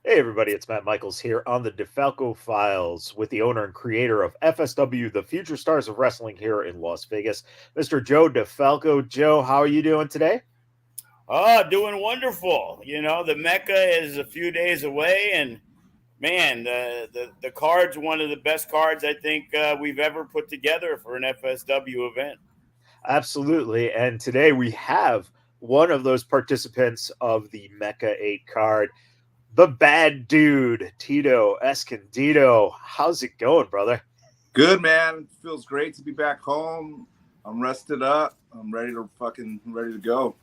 Hey everybody, it's Matt Michaels here on the DeFalco Files with the owner and creator of FSW, the Future Stars of Wrestling here in Las Vegas, Mr. Joe DeFalco. Joe, how are you doing today? Oh, doing wonderful. The Mecca is a few days away, and man, the card's one of the best cards I think we've ever put together for an FSW event. Absolutely. And today we have one of those participants of the MECCA VIII card, the bad dude, Tito Escondido. How's it going, brother? Good, man. Feels great to be back home. I'm rested up. I'm ready to go.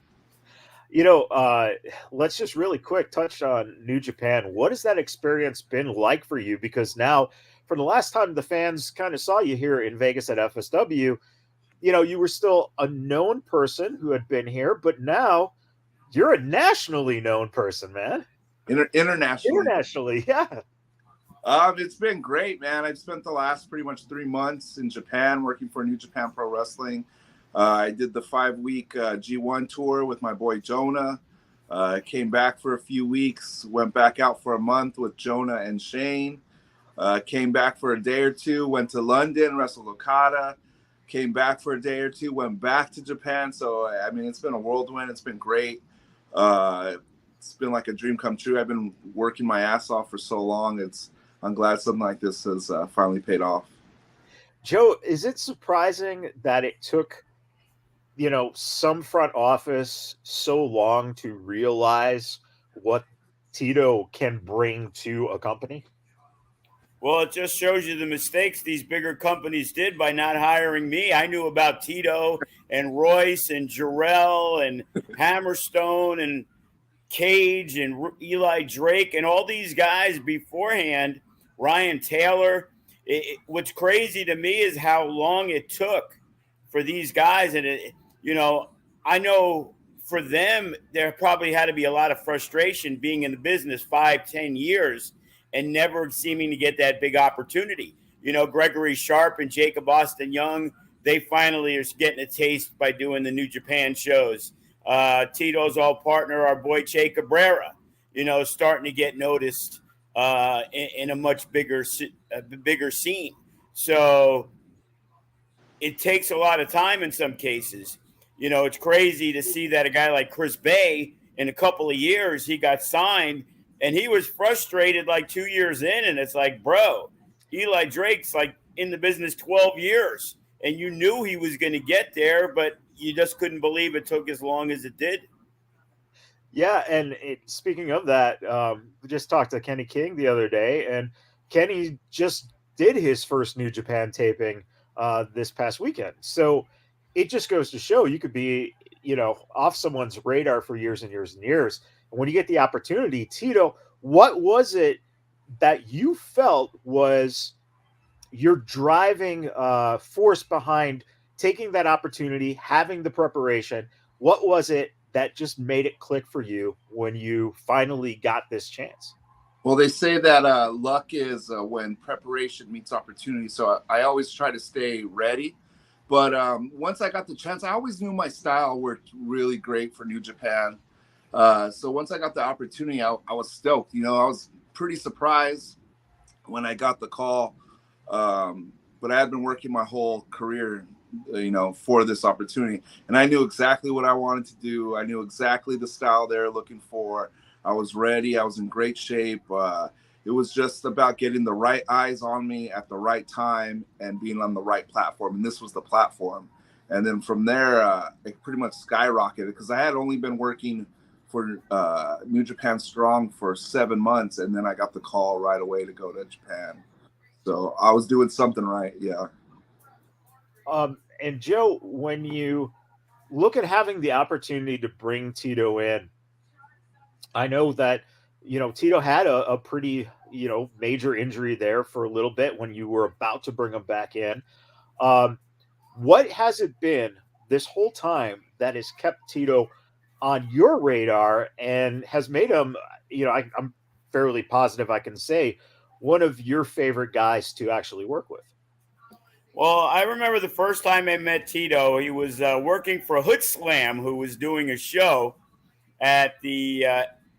You know, uh, let's just really quick touch on New Japan. What has that experience been like for you? Because now, from the last time the fans kind of saw you here in Vegas at FSW, you were still a known person who had been here, but now you're a nationally known person, man. Internationally. Internationally, yeah. It's been great, man. I've spent the last pretty much 3 months in Japan working for New Japan Pro Wrestling. I did the 5-week G1 tour with my boy Jonah. Came back for a few weeks, went back out for a month with Jonah and Shane. Came back for a day or two, went to London, wrestled Okada. Came back for a day or two, went back to Japan. So, I mean, it's been a whirlwind. It's been great. It's been like a dream come true. I've been working my ass off for so long. I'm glad something like this has finally paid off. Joe, is it surprising that it took, some front office so long to realize what Tito can bring to a company? Well, it just shows you the mistakes these bigger companies did by not hiring me. I knew about Tito and Royce and Jarrell and Hammerstone and Cage and Eli Drake and all these guys beforehand, Ryan Taylor. What's crazy to me is how long it took for these guys. And, I know for them, there probably had to be a lot of frustration being in the business 5, 10 years and never seeming to get that big opportunity. Gregory Sharp and Jacob Austin Young, they finally are getting a taste by doing the New Japan shows. Tito's all partner, our boy Che Cabrera, starting to get noticed in a much bigger scene. So it takes a lot of time in some cases. It's crazy to see that a guy like Chris Bay, in a couple of years, he got signed and he was frustrated like 2 years in. And it's like, bro, Eli Drake's like in the business 12 years and you knew he was going to get there, but you just couldn't believe it took as long as it did. Yeah, and speaking of that, we just talked to Kenny King the other day, and Kenny just did his first New Japan taping this past weekend. So it just goes to show you could be, off someone's radar for years and years and years. And when you get the opportunity, Tito, what was it that you felt was your driving force behind taking that opportunity, having the preparation? What was it that just made it click for you when you finally got this chance? Well, they say that luck is when preparation meets opportunity. So I always try to stay ready. But once I got the chance, I always knew my style worked really great for New Japan. So once I got the opportunity, I was stoked. I was pretty surprised when I got the call. But I had been working my whole career, for this opportunity. And I knew exactly what I wanted to do. I knew exactly the style they were looking for. I was ready. I was in great shape. It was just about getting the right eyes on me at the right time and being on the right platform. And this was the platform. And then from there, it pretty much skyrocketed because I had only been working for New Japan Strong for 7 months. And then I got the call right away to go to Japan. So I was doing something right. Yeah. And Joe, when you look at having the opportunity to bring Tito in, I know that Tito had a pretty major injury there for a little bit when you were about to bring him back in. Um, what has it been this whole time that has kept Tito on your radar and has made him, I'm fairly positive I can say, one of your favorite guys to actually work with? Well, I remember the first time I met Tito, he was working for Hood Slam, who was doing a show at the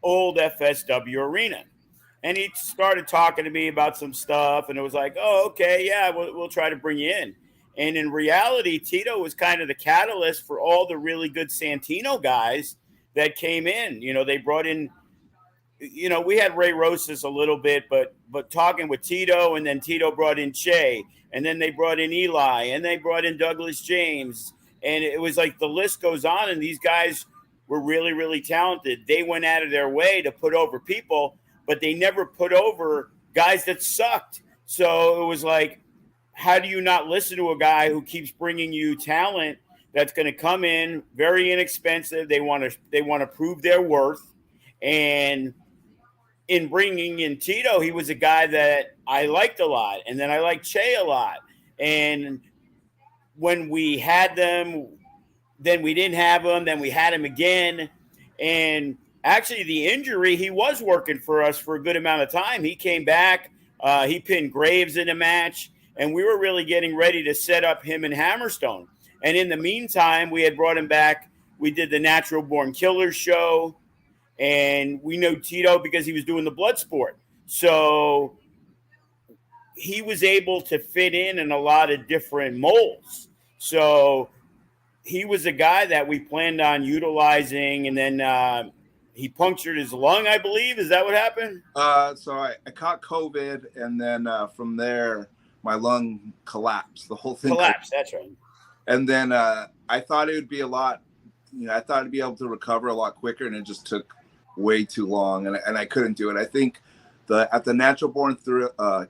old FSW arena. And he started talking to me about some stuff, and it was like, oh, okay, yeah, we'll try to bring you in. And in reality, Tito was kind of the catalyst for all the really good Santino guys that came in. You know, they brought in, you know, we had Ray Rosas a little bit, but talking with Tito, and then Tito brought in Che, and then they brought in Eli, and they brought in Douglas James. And it was like the list goes on, and these guys were really, really talented. They went out of their way to put over people, but they never put over guys that sucked. So it was like, how do you not listen to a guy who keeps bringing you talent that's going to come in very inexpensive? They want to prove their worth. And in bringing in Tito, he was a guy that I liked a lot. And then I liked Che a lot. And when we had them, then we didn't have him. Then we had him again. And actually, the injury, he was working for us for a good amount of time. He came back. He pinned Graves in a match. And we were really getting ready to set up him and Hammerstone. And in the meantime, we had brought him back. We did the Natural Born Killers show. And we know Tito because he was doing the blood sport. So he was able to fit in a lot of different molds. So he was a guy that we planned on utilizing, and then he punctured his lung, I believe. Is that what happened? So I caught COVID, and then from there, my lung collapsed. The whole thing collapsed. That's right. And then I thought it would be a lot, you know, I thought I'd be able to recover a lot quicker, and it just took way too long, and I couldn't do it. I think at the Natural Born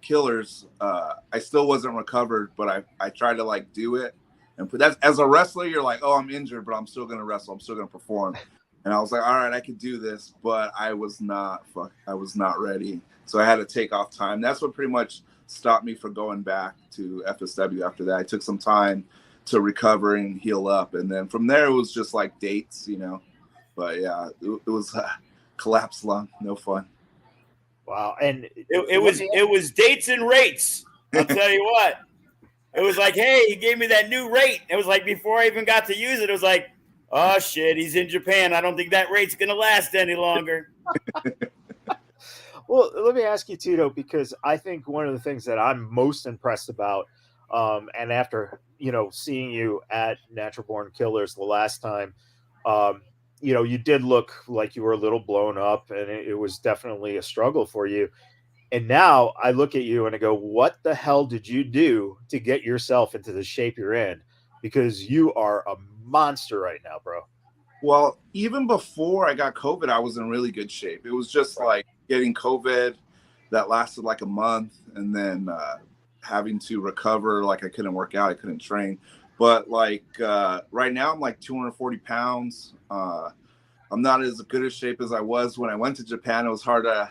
Killers, I still wasn't recovered, but I tried to like do it. And that's, as a wrestler, you're like, oh, I'm injured, but I'm still going to wrestle. I'm still going to perform. And I was like, all right, I could do this, but I was not ready. So I had to take off time. That's what pretty much stopped me from going back to FSW after that. I took some time to recover and heal up. And then from there, it was just like dates, you know. But yeah, it was collapsed lung. No fun. Wow. And it was dates and rates. I'll tell you what. It was like, hey, he gave me that new rate. It was like before I even got to use it, it was like, oh, shit, he's in Japan. I don't think that rate's going to last any longer. Well, let me ask you, Tito, because I think one of the things that I'm most impressed about, and after, you know, seeing you at Natural Born Killers the last time, you know, you did look like you were a little blown up, and it was definitely a struggle for you. And now I look at you and I go, what the hell did you do to get yourself into the shape you're in? Because you are a monster right now, bro. Well, even before I got COVID, I was in really good shape. It was just like getting COVID that lasted like a month, and then having to recover. Like I couldn't work out, I couldn't train. But like right now I'm like 240 pounds. I'm not as good a shape as I was when I went to Japan. It was hard to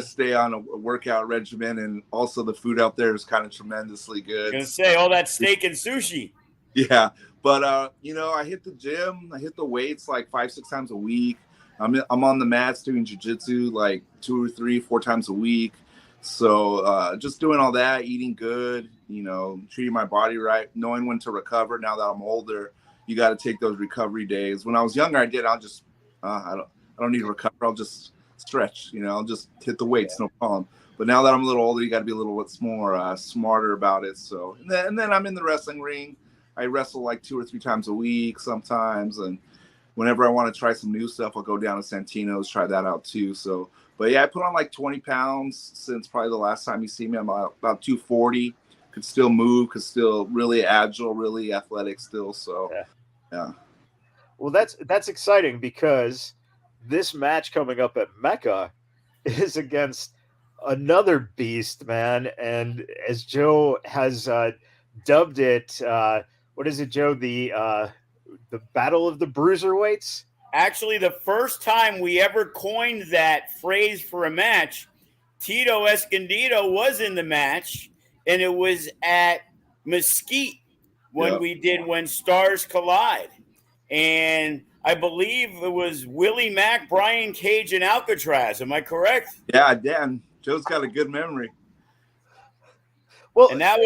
stay on a workout regimen, and also the food out there is kind of tremendously good. I was gonna say all that steak and sushi. Yeah, but you know, I hit the gym, I hit the weights like 5-6 times a week. I'm on the mats doing jiu-jitsu like 2 or 3, 4 times a week. So just doing all that, eating good, you know, treating my body right, knowing when to recover. Now that I'm older, you got to take those recovery days. When I was younger, I did. I'll just I don't need to recover. I'll just stretch, you know, I'll just hit the weights, no problem. But now that I'm a little older, you got to be a little bit more smarter about it. So, and then I'm in the wrestling ring. I wrestle like 2 or 3 times a week sometimes. And whenever I want to try some new stuff, I'll go down to Santino's, try that out too. So, but yeah, I put on like 20 pounds since probably the last time you see me. I'm about 240, could still move, could still really agile, really athletic still. So, yeah. Well, that's exciting, because this match coming up at MECCA is against another beast, man. And as Joe has dubbed it, what is it, Joe? The Battle of the Bruiserweights? Actually, the first time we ever coined that phrase for a match, Tito Escondido was in the match, and it was at Mesquite when we did When Stars Collide. And I believe it was Willie Mack, Brian Cage, and Alcatraz. Am I correct? Yeah, Dan. Joe's got a good memory. Well, and that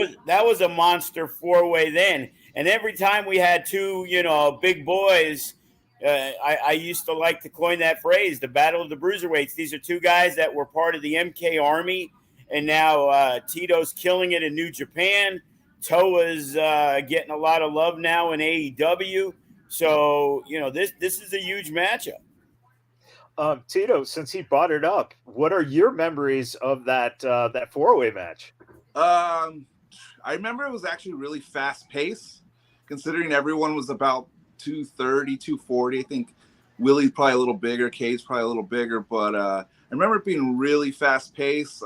was a monster 4-way then. And every time we had two, you know, big boys, I used to like to coin that phrase, the battle of the bruiserweights. These are two guys that were part of the MK Army, and now Tito's killing it in New Japan. Toa's getting a lot of love now in AEW. So, this is a huge matchup. Tito, since he brought it up, what are your memories of that four-way match? I remember it was actually really fast paced, considering everyone was about 230, 240. I think Willie's probably a little bigger, Kay's probably a little bigger, but I remember it being really fast paced.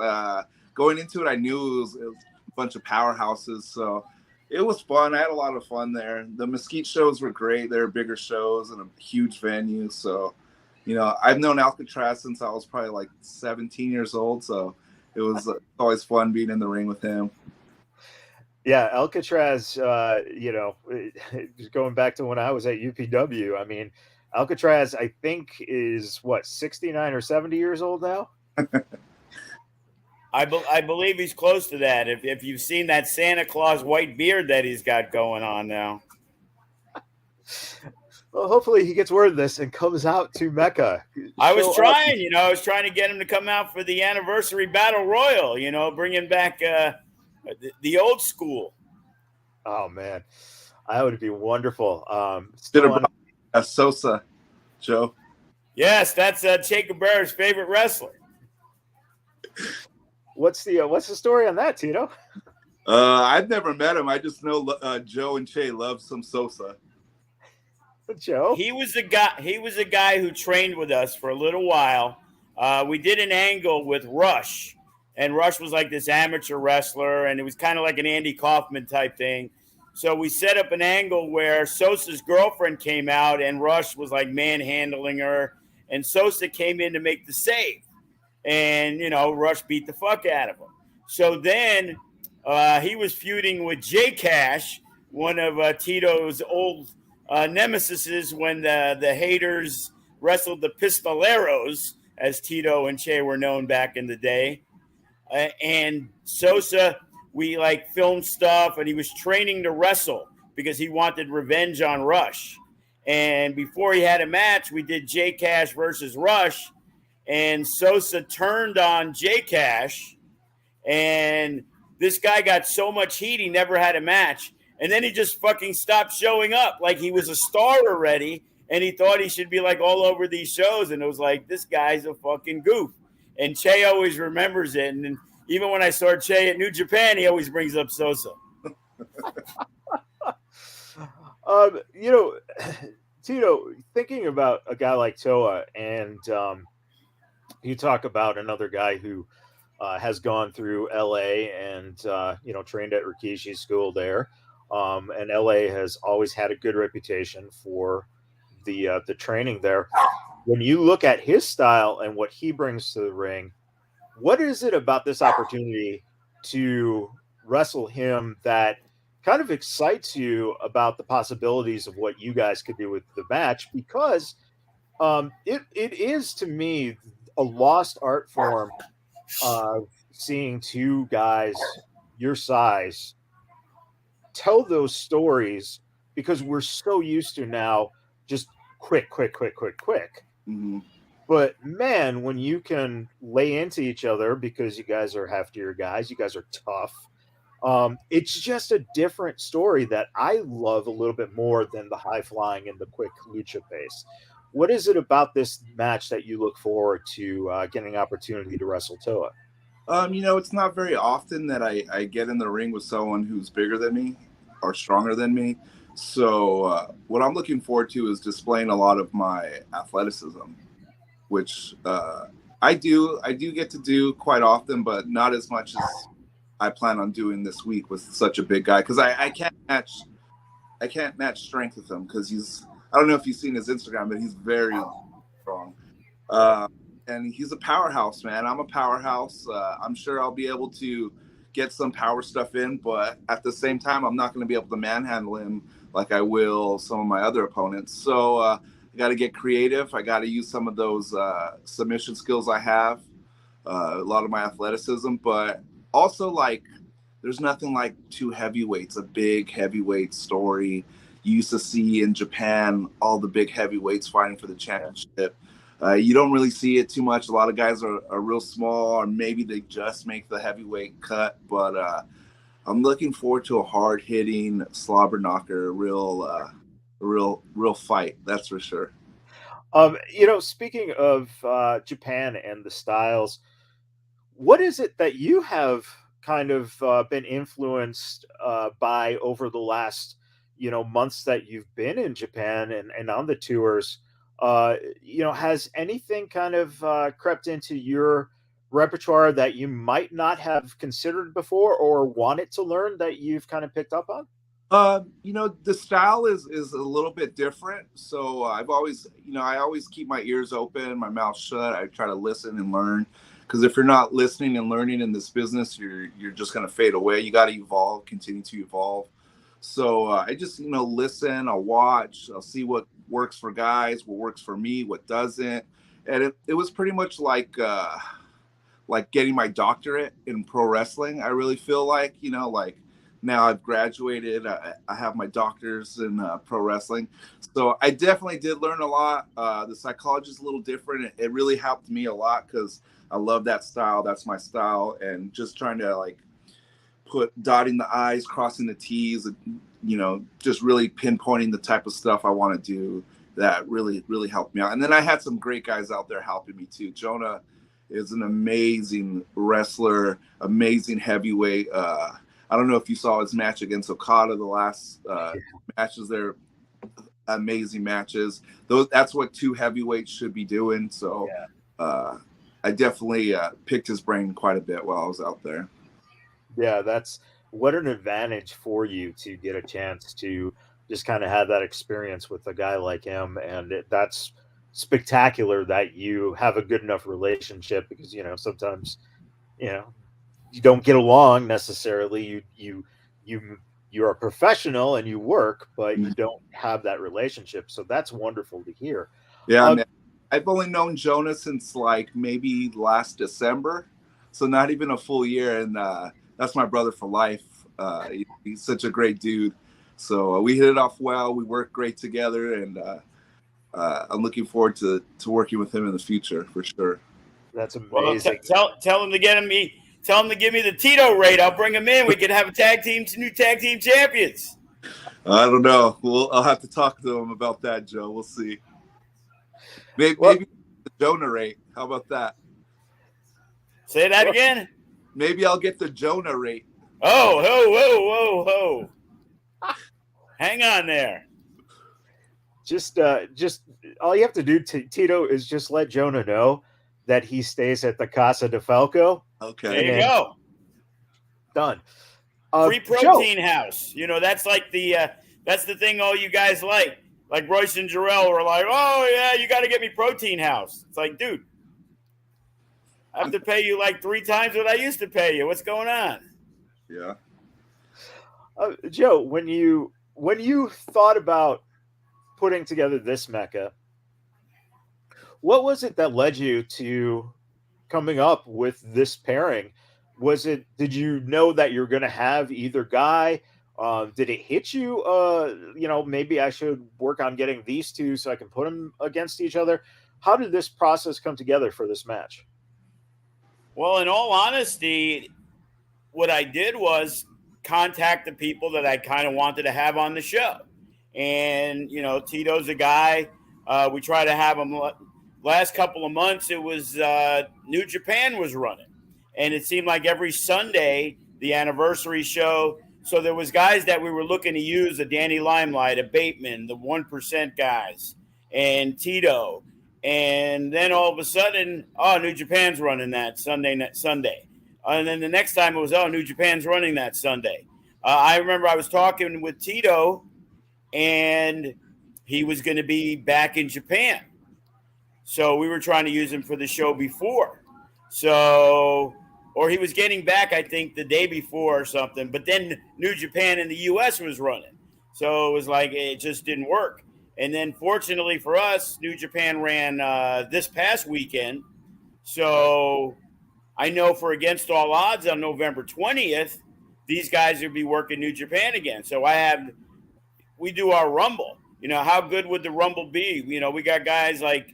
Going into it, I knew it was a bunch of powerhouses, so it was fun. I had a lot of fun there. The Mesquite shows were great. They were bigger shows and a huge venue, so I've known Alcatraz since I was probably like 17 years old, so it was always fun being in the ring with him. Yeah, Alcatraz, going back to when I was at UPW, I mean, Alcatraz, I think, is, 69 or 70 years old now? I believe he's close to that. If you've seen that Santa Claus white beard that he's got going on now. Well, hopefully he gets word of this and comes out to Mecca. I was trying to get him to come out for the anniversary battle royal, bringing back the old school. Oh man, that would be wonderful. Should have brought a Sosa, Joe. Yes, that's Che Guevara's favorite wrestler. What's the story on that, Tito? I've never met him. I just know Joe and Che love some Sosa. Joe? He was a guy who trained with us for a little while. We did an angle with Rush, and Rush was like this amateur wrestler, and it was kind of like an Andy Kaufman type thing. So we set up an angle where Sosa's girlfriend came out, and Rush was like manhandling her, and Sosa came in to make the save. And, Rush beat the fuck out of him. So then he was feuding with J Cash, one of Tito's old nemesis, when the haters wrestled the Pistoleros, as Tito and Che were known back in the day. And Sosa, we filmed stuff, and he was training to wrestle because he wanted revenge on Rush. And before he had a match, we did J Cash versus Rush. And Sosa turned on J Cash, and this guy got so much heat he never had a match. And then he just fucking stopped showing up like he was a star already, and he thought he should be all over these shows. And it was like, this guy's a fucking goof. And Che always remembers it. And even when I saw Che at New Japan, he always brings up Sosa. Tito, thinking about a guy like Toa, and you talk about another guy who has gone through LA and trained at Rikishi's school there. And LA has always had a good reputation for the training there. When you look at his style and what he brings to the ring, what is it about this opportunity to wrestle him that kind of excites you about the possibilities of what you guys could do with the match? Because it is, to me, a lost art form of seeing two guys your size tell those stories, because we're so used to now just quick. Mm-hmm. But man, when you can lay into each other because you guys are heftier guys, you guys are tough. It's just a different story that I love a little bit more than the high flying and the quick lucha pace. What is it about this match that you look forward to getting an opportunity to wrestle Toa? It's not very often that I get in the ring with someone who's bigger than me or stronger than me. So what I'm looking forward to is displaying a lot of my athleticism, which I do get to do quite often, but not as much as I plan on doing this week with such a big guy, because I can't match strength with him, because I don't know if you've seen his Instagram, but he's very strong. And he's a powerhouse, man. I'm a powerhouse. I'm sure I'll be able to get some power stuff in, but at the same time, I'm not going to be able to manhandle him like I will some of my other opponents. So I got to get creative. I got to use some of those submission skills I have, a lot of my athleticism, but also there's nothing like two heavyweights, a big heavyweight story. you used to see in Japan, all the big heavyweights fighting for the championship. You don't really see it too much. A lot of guys are real small, or maybe they just make the heavyweight cut. But I'm looking forward to a hard-hitting slobber knocker, real fight. That's for sure. Speaking of Japan and the styles, what is it that you have kind of been influenced by over the last, months that you've been in Japan and on the tours? Has anything kind of crept into your repertoire that you might not have considered before or wanted to learn that you've kind of picked up on? The style is a little bit different. So I've always, I always keep my ears open, my mouth shut. I try to listen and learn, because if you're not listening and learning in this business, you're just going to fade away. You got to evolve, continue to evolve. So I just, listen, I'll watch, I'll see what works for guys, what works for me, what doesn't. And it was pretty much like getting my doctorate in pro wrestling. I really feel like, now I've graduated, I have my doctors in pro wrestling. So I definitely did learn a lot. The psychology is a little different. It really helped me a lot because I love that style. That's my style. And just trying to put dotting the I's, crossing the T's, just really pinpointing the type of stuff I want to do. That really, really helped me out. And then I had some great guys out there helping me too. Jonah is an amazing wrestler, amazing heavyweight. I don't know if you saw his match against Okada, the last matches there, amazing matches. That's what two heavyweights should be doing. So I definitely picked his brain quite a bit while I was out there. Yeah, that's what an advantage for you to get a chance to just kind of have that experience with a guy like him. And that's spectacular that you have a good enough relationship, because, sometimes, you don't get along necessarily. You're a professional and you work, but you don't have that relationship. So that's wonderful to hear. Yeah, man. I've only known Jonah since maybe last December, so not even a full year. And that's my brother for life. He's such a great dude. So we hit it off well. We work great together, and I'm looking forward to working with him in the future for sure. That's amazing. Well, tell him to tell him to give me the Tito rate. I'll bring him in. We can have new tag team champions. I don't know. I'll have to talk to him about that, Joe. We'll see. Maybe the Jonah rate. How about that? Say that again. Maybe I'll get the Jonah rate. Oh, whoa. Hang on there. Just all you have to do, Tito, is just let Jonah know that he stays at the Casa DeFalco. Okay. There you go. Done. Free protein house. That's like that's the thing all you guys like. Like Royce and Jarrell were like, oh, yeah, you got to get me protein house. It's like, dude, I have to pay you 3 times what I used to pay you. What's going on? Yeah. Joe, when you thought about putting together this MECCA, what was it that led you to coming up with this pairing? Did you know that you're going to have either guy? Did it hit you? Maybe I should work on getting these two so I can put them against each other. How did this process come together for this match? Well, in all honesty, what I did was contact the people that I kind of wanted to have on the show. And, Tito's a guy. We try to have him. Last couple of months, it was New Japan was running. And it seemed like every Sunday, the anniversary show. So there was guys that we were looking to use, a Danny Limelight, a Bateman, the 1% guys, and Tito. And then all of a sudden, New Japan's running that Sunday. And then the next time it was, New Japan's running that Sunday. I remember I was talking with Tito, and he was going to be back in Japan. So we were trying to use him for the show before. Or he was getting back, I think, the day before or something. But then New Japan in the U.S. was running. So it was like it just didn't work. And then fortunately for us, New Japan ran this past weekend. So I know for Against All Odds on November 20th, these guys will be working New Japan again. So I have we do our Rumble. You know, how good would the Rumble be? You know, we got guys like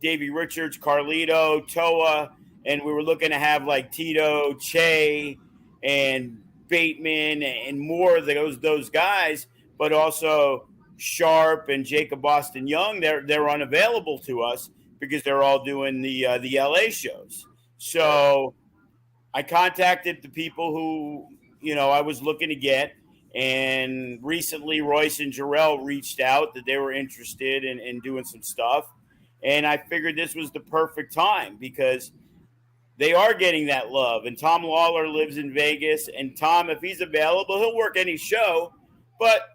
Davey Richards, Carlito, Toa, and we were looking to have like Tito, Che, and Bateman, and more of those guys, but also Sharp and Jacob Boston Young. They're unavailable to us because they're all doing the LA shows. So I contacted the people who, you know, I was looking to get. And recently, Royce and Jarrell reached out that they were interested in doing some stuff. And I figured this was the perfect time because they are getting that love. And Tom Lawler lives in Vegas. And Tom, if he's available, he'll work any show. But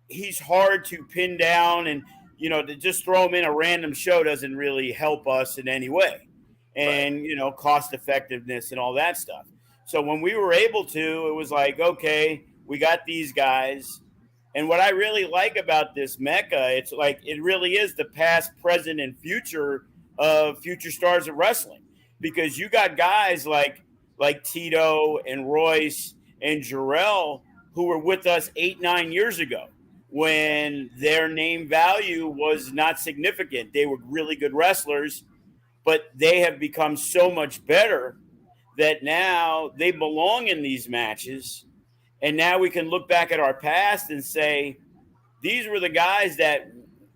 he's hard to pin down. And, you know, to just throw him in a random show doesn't really help us in any way. And, you know, cost effectiveness and all that stuff. So when we were able to, it was like, okay, we got these guys. And what I really like about this MECCA, it's like it really is the past, present, and future of future stars of wrestling. Because you got guys like Tito and Royce and Jarrell who were with us 8-9 years ago when their name value was not significant. They were really good wrestlers, but they have become so much better that now they belong in these matches. And now we can look back at our past and say, these were the guys that,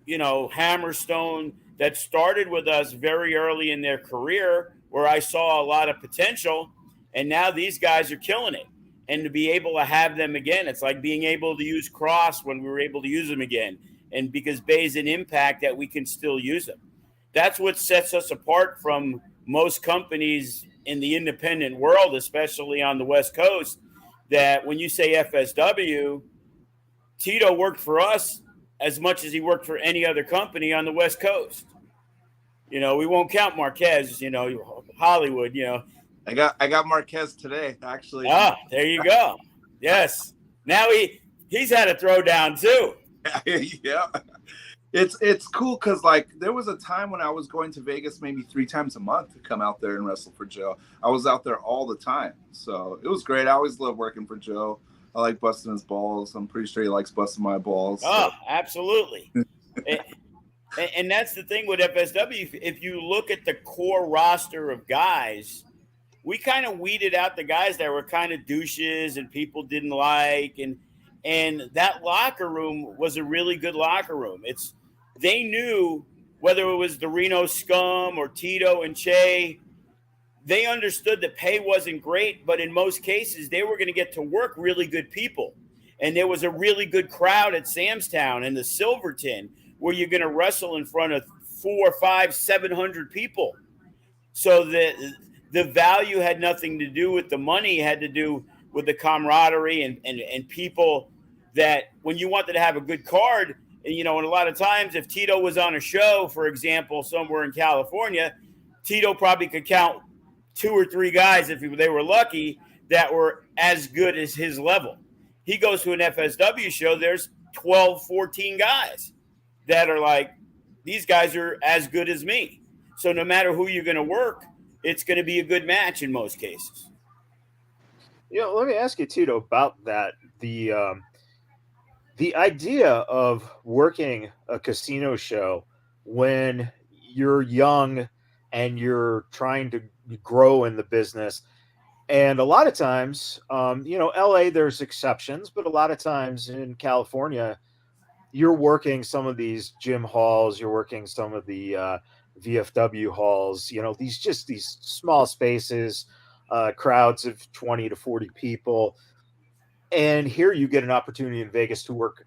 you know, Hammerstone, that started with us very early in their career, where I saw a lot of potential. And now these guys are killing it. And to be able to have them again, it's like being able to use Cross when we were able to use them again. And because Bay's an Impact, that we can still use them. That's what sets us apart from most companies in the independent world, especially on the West Coast. That when you say FSW, Tito worked for us as much as he worked for any other company on the West Coast. You know, we won't count Marquez, you know, Hollywood, you know. I got Marquez today, actually. Ah, there you go. Yes. Now he's had a throwdown too. Yeah. It's cool because, like, there was a time when I was going to Vegas maybe 3 times a month to come out there and wrestle for Joe. I was out there all the time. So it was great. I always loved working for Joe. I like busting his balls. I'm pretty sure he likes busting my balls. Oh, absolutely. and that's the thing with FSW. If you look at the core roster of guys, we kind of weeded out the guys that were kind of douches and people didn't like. And that locker room was a really good locker room. They knew whether it was the Reno Scum or Tito and Che, they understood that pay wasn't great, but in most cases, they were going to get to work really good people. And there was a really good crowd at Sam's Town and the Silverton where you're going to wrestle in front of 400, 500, 700 people. So the value had nothing to do with the money. It had to do with the camaraderie and people that when you wanted to have a good card, and, you know, and a lot of times if Tito was on a show, for example, somewhere in California, Tito probably could count 2 or 3 guys, if they were lucky, that were as good as his level. He goes to an FSW show, there's 12, 14 guys that are like, these guys are as good as me. So no matter who you're going to work, it's going to be a good match in most cases. You know, let me ask you, Tito, about that. The idea of working a casino show when you're young and you're trying to grow in the business. And a lot of times, you know, LA, there's exceptions, but a lot of times in California, you're working some of these gym halls, you're working some of the VFW halls, you know, these small spaces, crowds of 20 to 40 people. And here you get an opportunity in Vegas to work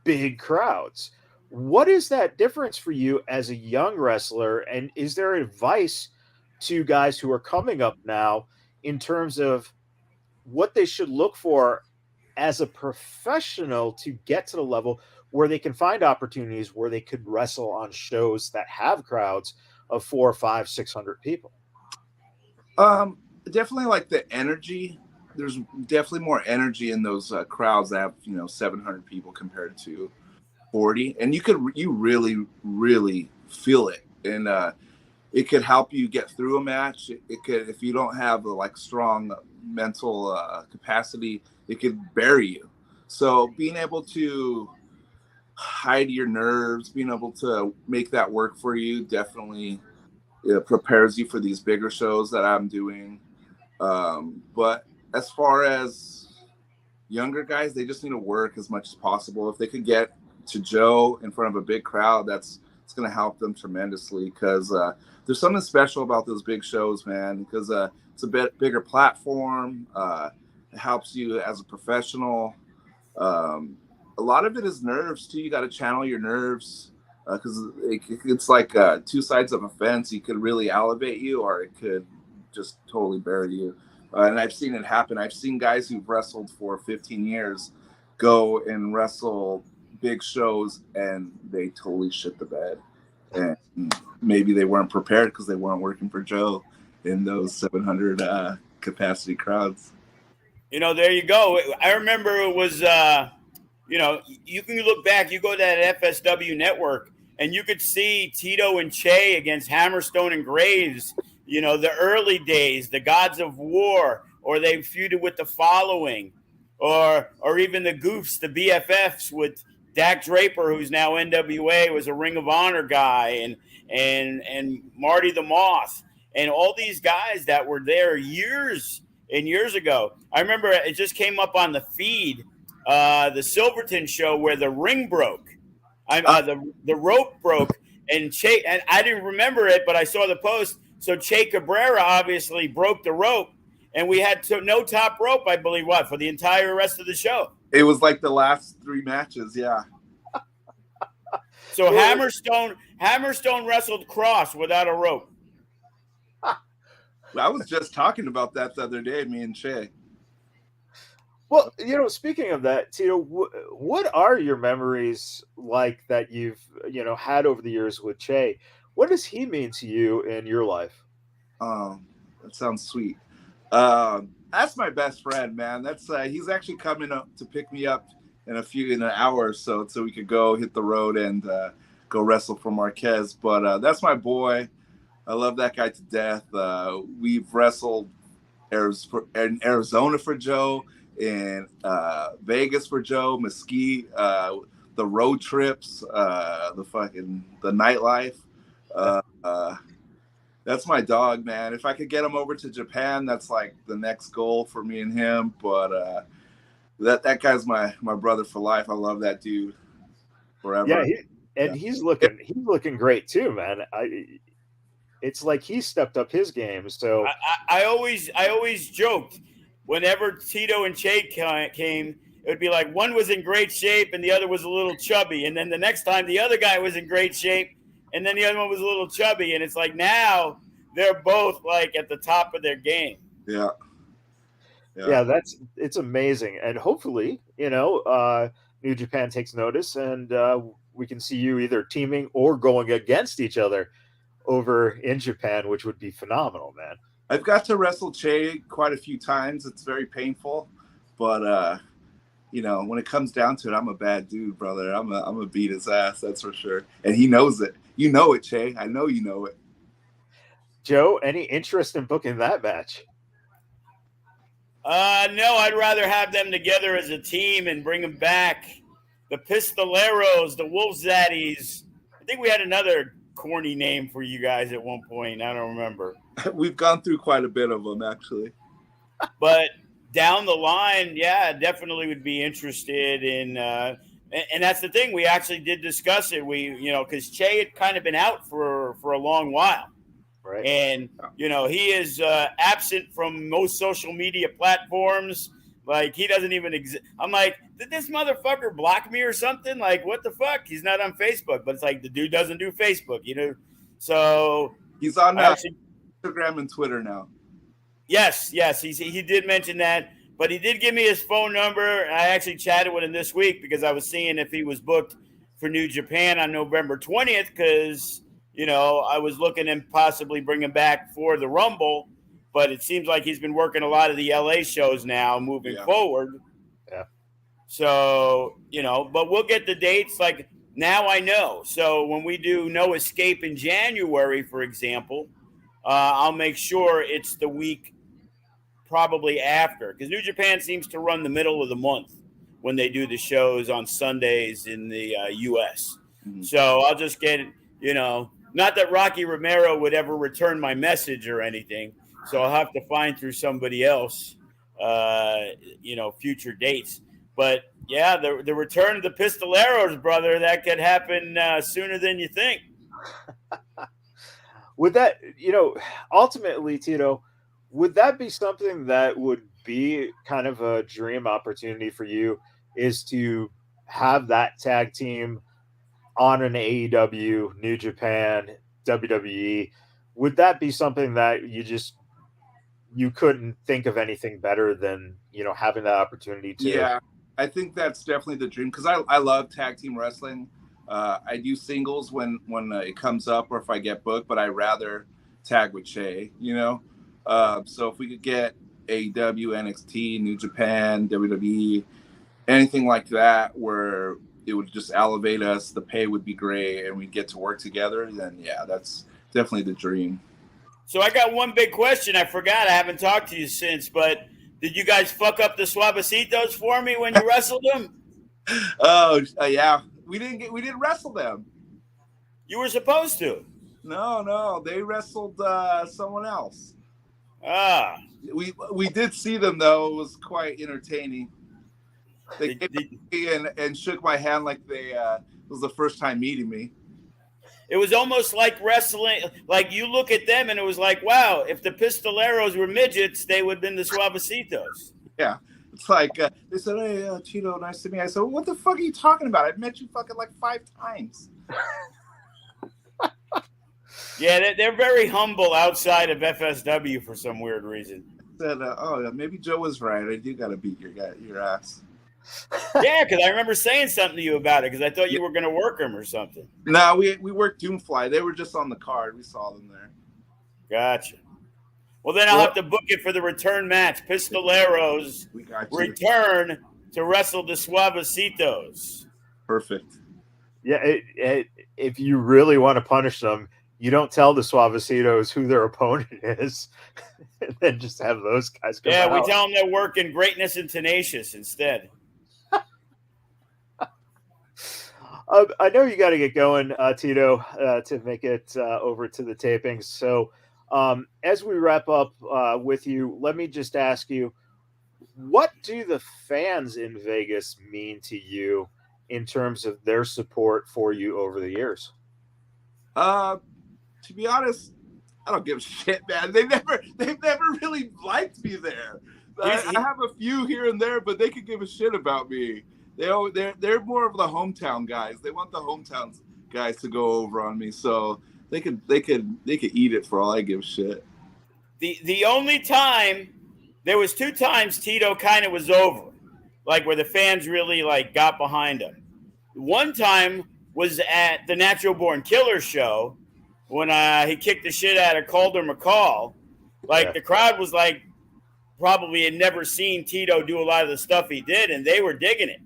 big crowds. What is that difference for you as a young wrestler? And is there advice to guys who are coming up now in terms of what they should look for as a professional to get to the level where they can find opportunities where they could wrestle on shows that have crowds of 400, 500, 600 people? Definitely like the energy. There's definitely more energy in those crowds that have, you know, 700 people compared to 40, and you really feel it, and it could help you get through a match. It could, if you don't have the like strong mental capacity, it could bury you. So being able to hide your nerves, being able to make that work for you definitely prepares you for these bigger shows that I'm doing. But as far as younger guys, they just need to work as much as possible. If they could get to Joe in front of a big crowd, it's going to help them tremendously, because there's something special about those big shows, man, because it's a bit bigger platform. It helps you as a professional. A lot of it is nerves too. You got to channel your nerves, because it's like two sides of a fence. You could really elevate you, or it could just totally bury you. And I've seen it happen. I've seen guys who've wrestled for 15 years go and wrestle big shows, and they totally shit the bed. And maybe they weren't prepared because they weren't working for Joe in those 700 capacity crowds. There you go. I remember it was, you can look back, you go to that FSW network, and you could see Tito and Che against Hammerstone and Graves, the early days, the Gods of War, or they feuded with the Following, or even the Goofs, the BFFs with Dak Draper, who's now NWA, was a Ring of Honor guy, and Marty the Moth, and all these guys that were there years and years ago. I remember it just came up on the feed, the Silverton show where the ring broke. The rope broke, and I didn't remember it, but I saw the post. So Che Cabrera obviously broke the rope, and we had no top rope, I believe, for the entire rest of the show. It was like the last 3 matches, yeah. So Hammerstone wrestled Cross without a rope. I was just talking about that the other day, me and Che. Well, speaking of that, Tito, what are your memories like that you've, had over the years with Che? What does he mean to you in your life? That sounds sweet. That's my best friend, man. That's he's actually coming up to pick me up in an hour or so we could go hit the road and go wrestle for Marquez. But that's my boy. I love that guy to death. We've wrestled in Arizona for Joe, in Vegas for Joe, Mesquite, the road trips, the nightlife. That's my dog, man. If I could get him over to Japan, that's like the next goal for me and him. But that guy's my brother for life. I love that dude forever. Yeah, he's looking great too, man. It's like he stepped up his game. So I always joked whenever Tito and Che came, it would be like one was in great shape and the other was a little chubby, and then the next time the other guy was in great shape and then the other one was a little chubby, and it's like now they're both like at the top of their game. Yeah, it's amazing, and hopefully, New Japan takes notice, and we can see you either teaming or going against each other over in Japan, which would be phenomenal, man. I've got to wrestle Che quite a few times. It's very painful, but when it comes down to it, I'm a bad dude, brother. I'm a beat his ass, that's for sure, and he knows it. You know it, Che. I know you know it. Joe, any interest in booking that match? No, I'd rather have them together as a team and bring them back. The Pistoleros, the Wolf Zaddies. I think we had another corny name for you guys at one point. I don't remember. We've gone through quite a bit of them, actually. But down the line, yeah, definitely would be interested in. And that's the thing. We actually did discuss it. Because Che had kind of been out for a long while. Right. And, he is absent from most social media platforms. Like, he doesn't even exist. I'm like, did this motherfucker block me or something? Like, what the fuck? He's not on Facebook. But it's like, the dude doesn't do Facebook, So he's on Instagram and Twitter now. Yes. He did mention that. But he did give me his phone number. I actually chatted with him this week because I was seeing if he was booked for New Japan on November 20th because, I was looking at possibly bring him back for the Rumble. But it seems like he's been working a lot of the LA shows now moving forward. Yeah. So, but we'll get the dates. Like, now I know. So when we do No Escape in January, for example, I'll make sure it's the week probably after. Because New Japan seems to run the middle of the month. when they do the shows on Sundays in the U.S. Mhm. So I'll just get, not that Rocky Romero would ever return my message or anything. So I'll have to find through somebody else, future dates. But yeah, the return of the Pistoleros, brother, that could happen sooner than you think. Would that, ultimately, Tito, would that be something that would be kind of a dream opportunity for you, is to have that tag team on an AEW, New Japan, WWE? Would that be something that you couldn't think of anything better than, having that opportunity to? Yeah, I think that's definitely the dream, because I love tag team wrestling. I do singles when it comes up, or if I get booked, but I rather tag with Shay, So if we could get AEW, NXT, New Japan, WWE, anything like that, where it would just elevate us, the pay would be great, and we'd get to work together, then yeah, that's definitely the dream. So I got one big question. I forgot. I haven't talked to you since, but did you guys fuck up the Suavecitos for me when you wrestled them? Oh, yeah. We didn't wrestle them. You were supposed to. No, they wrestled someone else. Ah. We did see them, though. It was quite entertaining. They came me and shook my hand like it was the first time meeting me. It was almost like wrestling. Like, you look at them and it was like, wow, if the Pistoleros were midgets, they would have been the Suavecitos. Yeah. It's like, they said, hey, Tito, nice to meet you. I said, well, what the fuck are you talking about? I've met you fucking like 5 times. Yeah, they're very humble outside of FSW for some weird reason. I said, oh, maybe Joe was right. I do got to beat your ass. Yeah, because I remember saying something to you about it, because I thought you were going to work them or something. No, we worked Doomfly. They were just on the card. We saw them there. Gotcha. Well, then I'll have to book it for the return match. Pistoleros return to wrestle the Suavecitos. Perfect. Yeah, if you really want to punish them, you don't tell the Suavecitos who their opponent is, and then just have those guys come out. Yeah, we tell them they're working Greatness and Tenacious instead. I know you got to get going, Tito, to make it over to the tapings. So as we wrap up with you, let me just ask you, what do the fans in Vegas mean to you in terms of their support for you over the years? To be honest, I don't give a shit, man. They've never really liked me there. I have a few here and there, but they could give a shit about me. They're more of the hometown guys. They want the hometown guys to go over on me, so they could eat it for all I give a shit. The only time, there was 2 times Tito kind of was over, like where the fans really like got behind him. One time was at the Natural Born Killer show when he kicked the shit out of Calder McCall. Like, the crowd was like, probably had never seen Tito do a lot of the stuff he did, and they were digging it.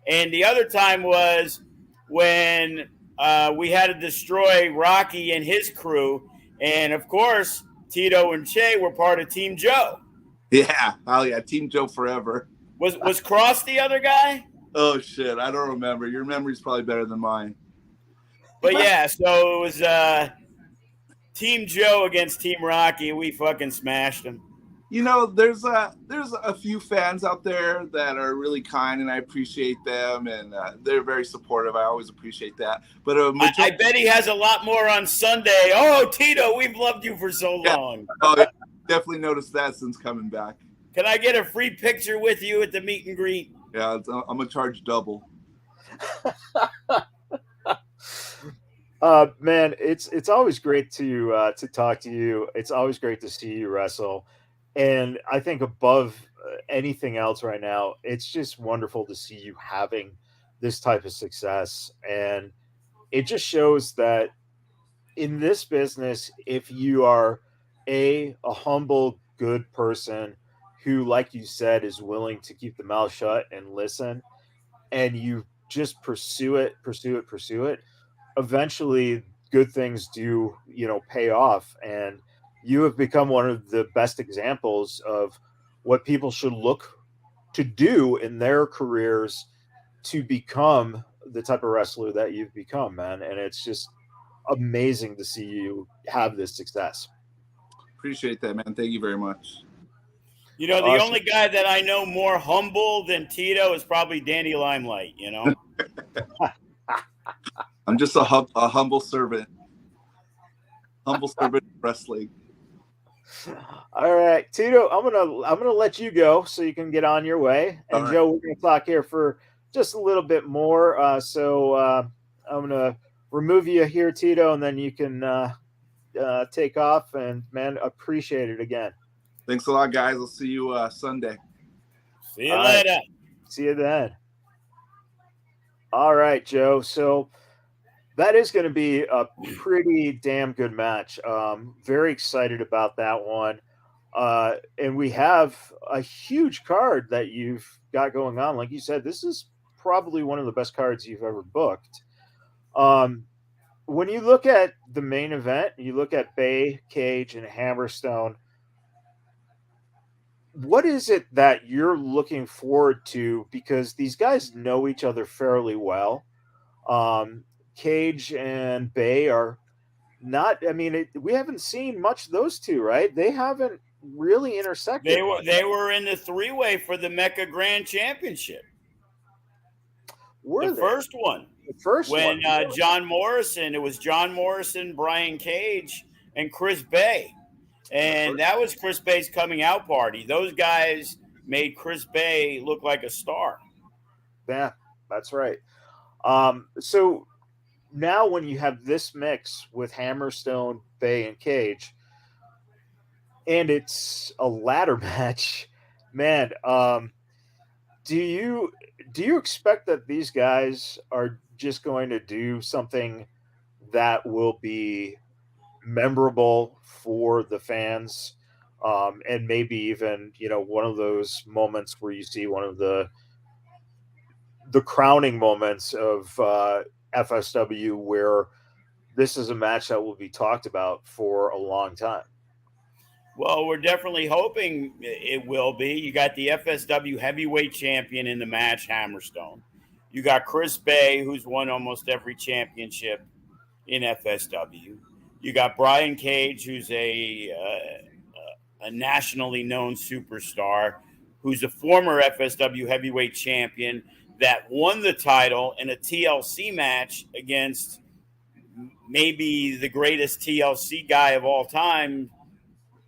And the other time was when we had to destroy Rocky and his crew. And, of course, Tito and Che were part of Team Joe. Yeah. Oh, yeah. Team Joe forever. Was Cross the other guy? Oh, shit. I don't remember. Your memory's probably better than mine. But, yeah, so it was Team Joe against Team Rocky. We fucking smashed them. There's a few fans out there that are really kind, and I appreciate them, and they're very supportive. I always appreciate that. But I bet he has a lot more on Sunday. Oh, Tito, we've loved you for so long. Oh, yeah, definitely noticed that since coming back. Can I get a free picture with you at the meet and greet? Yeah, I'm gonna charge double. Man, it's always great to talk to you. It's always great to see you wrestle. And I think above anything else right now, it's just wonderful to see you having this type of success. And it just shows that in this business, if you are a humble, good person who, like you said, is willing to keep the mouth shut and listen, and you just pursue it, eventually good things do, pay off. And you have become one of the best examples of what people should look to do in their careers to become the type of wrestler that you've become, man. And it's just amazing to see you have this success. Appreciate that, man. Thank you very much. You know, the only guy that I know more humble than Tito is probably Danny Limelight, you know? I'm just a humble servant. Humble servant wrestling. All right, Tito, I'm gonna let you go so you can get on your way. And All right. Joe, we're gonna talk here for just a little bit more. I'm gonna remove you here, Tito, and then you can take off. And man, appreciate it again. Thanks a lot, guys. I'll see you Sunday. See you later. Right. See you then. All right, Joe. So that is going to be a pretty damn good match. Very excited about that one. And we have a huge card that you've got going on. Like you said, this is probably one of the best cards you've ever booked. When you look at the main event, you look at Bay, Cage, and Hammerstone. What is it that you're looking forward to? Because these guys know each other fairly well. Cage and Bay are not. I mean, we haven't seen much of those two, right? They haven't really intersected. They were in the three-way for the MECCA Grand Championship. Were the they? First one. The first when one. John Morrison, it was John Morrison, Brian Cage, and Chris Bay. And that was Chris Bay's coming out party. Those guys made Chris Bay look like a star. Yeah, that's right. So now when you have this mix with Hammerstone, Bay, and Cage, and it's a ladder match, man, do you expect that these guys are just going to do something that will be memorable for the fans, and maybe even, you know, one of those moments where you see one of the crowning moments of FSW, where this is a match that will be talked about for a long time? Well, we're definitely hoping it will be. You got the FSW heavyweight champion in the match, Hammerstone. You got Chris Bay, who's won almost every championship in FSW. You got Brian Cage, who's a nationally known superstar, who's a former FSW heavyweight champion that won the title in a TLC match against maybe the greatest TLC guy of all time,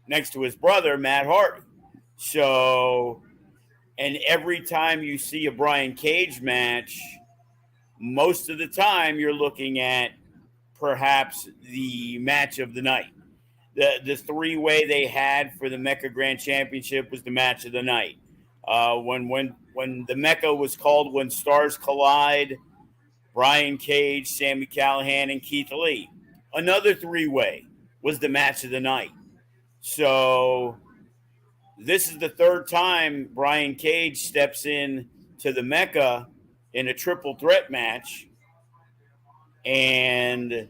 next to his brother, Matt Hardy. So, and every time you see a Brian Cage match, most of the time you're looking at perhaps the match of the night. The three-way they had for the MECCA Grand Championship was the match of the night. When the MECCA was called When Stars Collide, Brian Cage, Sami Callihan, and Keith Lee. Another three-way was the match of the night. So this is the third time Brian Cage steps in to the MECCA in a triple threat match, and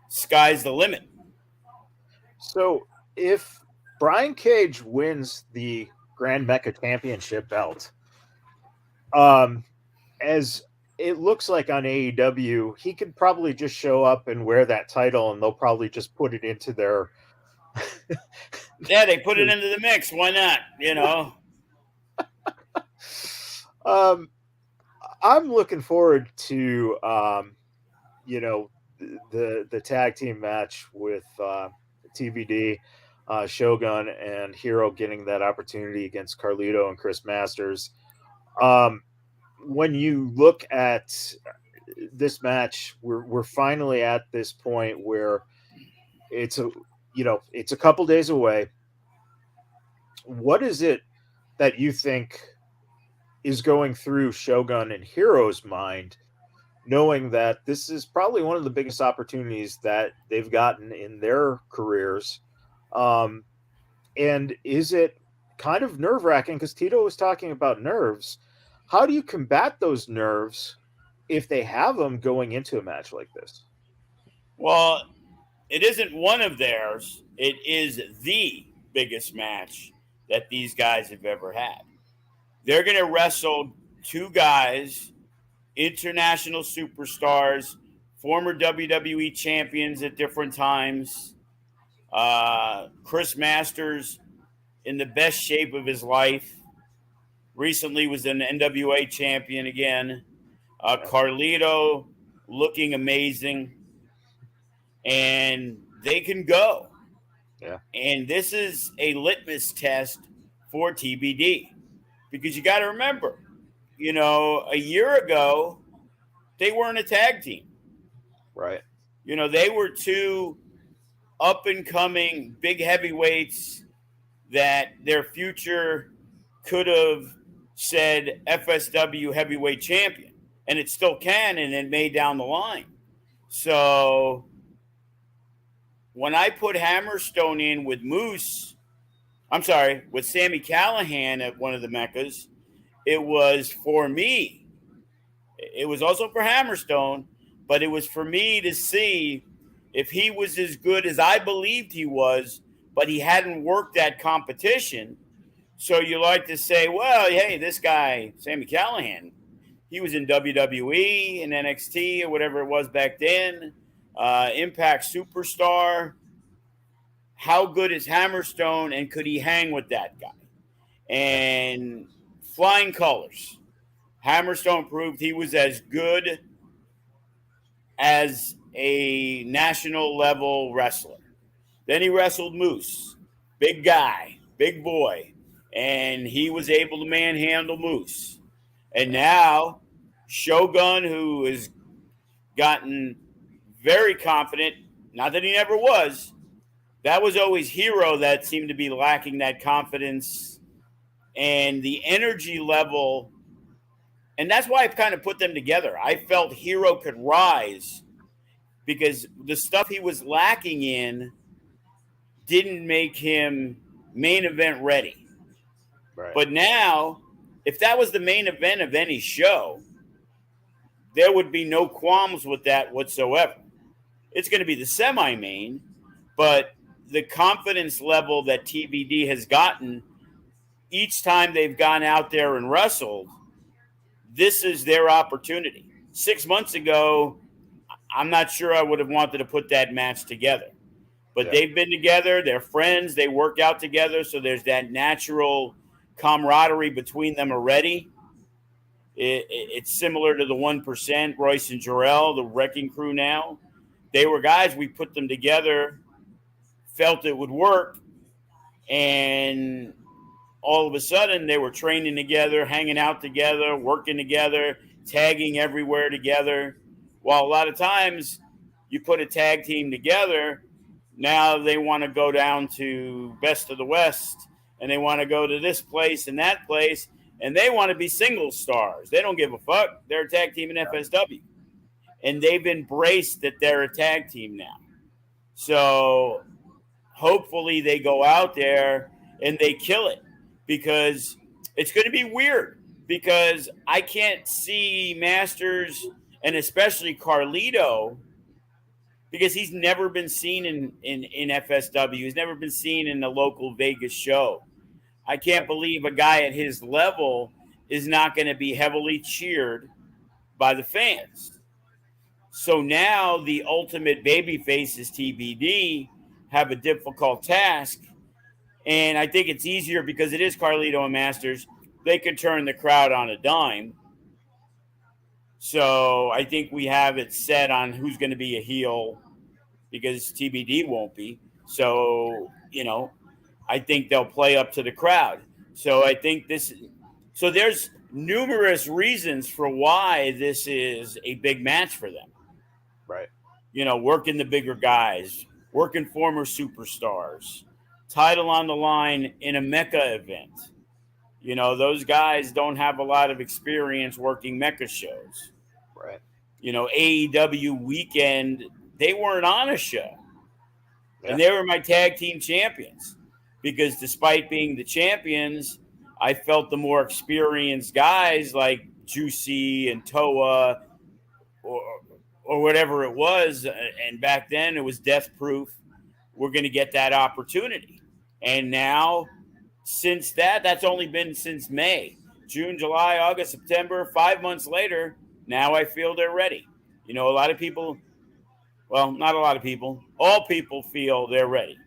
sky's the limit. So if Brian Cage wins the Grand MECCA Championship belt, as it looks like on AEW, he could probably just show up and wear that title, and they'll probably just put it into their Yeah, they put it into the mix. Why not? You know. I'm looking forward to you know, the tag team match with TBD, Shogun and Hero getting that opportunity against Carlito and Chris Masters. When you look at this match, we're finally at this point where it's a couple days away. What is it that you think is going through Shogun and Hero's mind, knowing that this is probably one of the biggest opportunities that they've gotten in their careers? And is it kind of nerve-wracking? Because Tito was talking about nerves. How do you combat those nerves if they have them going into a match like this? Well, it isn't one of theirs. It is the biggest match that these guys have ever had. They're going to wrestle two guys, international superstars, former WWE champions at different times. Chris Masters in the best shape of his life. Recently was an NWA champion again. Carlito looking amazing. And they can go. Yeah. And this is a litmus test for TBD. Because you got to remember, a year ago, they weren't a tag team. Right. They were two up-and-coming big heavyweights that their future could have said FSW heavyweight champion. And it still can, and it may down the line. So when I put Hammerstone in with with Sami Callihan at one of the Meccas, it was for me. It was also for Hammerstone, but it was for me to see if he was as good as I believed he was, but he hadn't worked that competition. So you like to say, well, hey, this guy, Sami Callihan, he was in WWE and NXT or whatever it was back then, Impact Superstar. How good is Hammerstone, and could he hang with that guy? And flying colors. Hammerstone proved he was as good as a national level wrestler. Then he wrestled Moose, big guy, big boy, and he was able to manhandle Moose. And now Shogun, who has gotten very confident, not that he never was, that was always Hero that seemed to be lacking that confidence and the energy level. And that's why I've kind of put them together. I felt Hero could rise because the stuff he was lacking in didn't make him main event ready. Right. But now, if that was the main event of any show, there would be no qualms with that whatsoever. It's going to be the semi-main, but the confidence level that TBD has gotten each time they've gone out there and wrestled, this is their opportunity. 6 months ago, I'm not sure I would have wanted to put that match together. But they've been together. They're friends. They work out together. So there's that natural camaraderie between them already. It's similar to the 1%, Royce and Jarrell, the Wrecking Crew now. They were guys, we put them together, felt it would work, and all of a sudden they were training together, hanging out together, working together, tagging everywhere together. While a lot of times you put a tag team together, now they want to go down to Best of the West, and they want to go to this place and that place, and they want to be single stars. They don't give a fuck. They're a tag team in FSW. And they've embraced that they're a tag team now. So hopefully they go out there and they kill it, because it's going to be weird, because I can't see Masters and especially Carlito, because he's never been seen in FSW. He's never been seen in the local Vegas show. I can't believe a guy at his level is not going to be heavily cheered by the fans. So now the ultimate babyface is TBD, have a difficult task. And I think it's easier because it is Carlito and Masters. They could turn the crowd on a dime. So I think we have it set on who's going to be a heel, because TBD won't be. So, I think they'll play up to the crowd. So I think so there's numerous reasons for why this is a big match for them. Right. Working the bigger guys, working former superstars, title on the line in a MECCA event. Those guys don't have a lot of experience working MECCA shows. Right. AEW weekend, they weren't on a show. Yeah. And they were my tag team champions, because despite being the champions, I felt the more experienced guys like Juicy and Toa or whatever it was, and back then it was Death Proof, we're going to get that opportunity. And now, since that's only been since May. June, July, August, September, 5 months later, now I feel they're ready. A lot of people, well, not a lot of people, all people feel they're ready.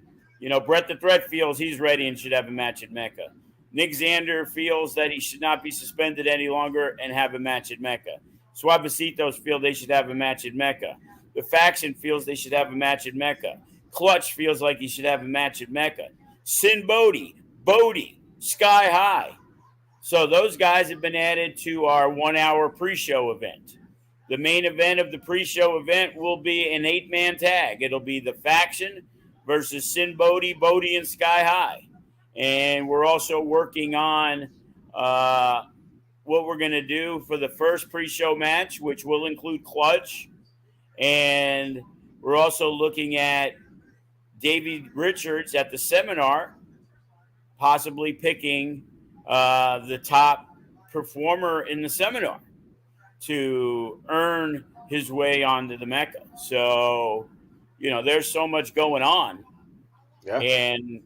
Brett the Threat feels he's ready and should have a match at Mecca. Nick Xander feels that he should not be suspended any longer and have a match at Mecca. Suavecitos feel they should have a match at Mecca. The Faction feels they should have a match at Mecca. Clutch feels like he should have a match at Mecca. Sin Bodie, Sky High. So those guys have been added to our 1 hour pre-show event. The main event of the pre-show event will be an 8-man tag. It'll be the Faction versus Sin Bodie, and Sky High. And we're also working on what we're going to do for the first pre-show match, which will include Clutch. And we're also looking at Davey Richards at the seminar, possibly picking the top performer in the seminar to earn his way onto the Mecca. So, there's so much going on. Yeah. And,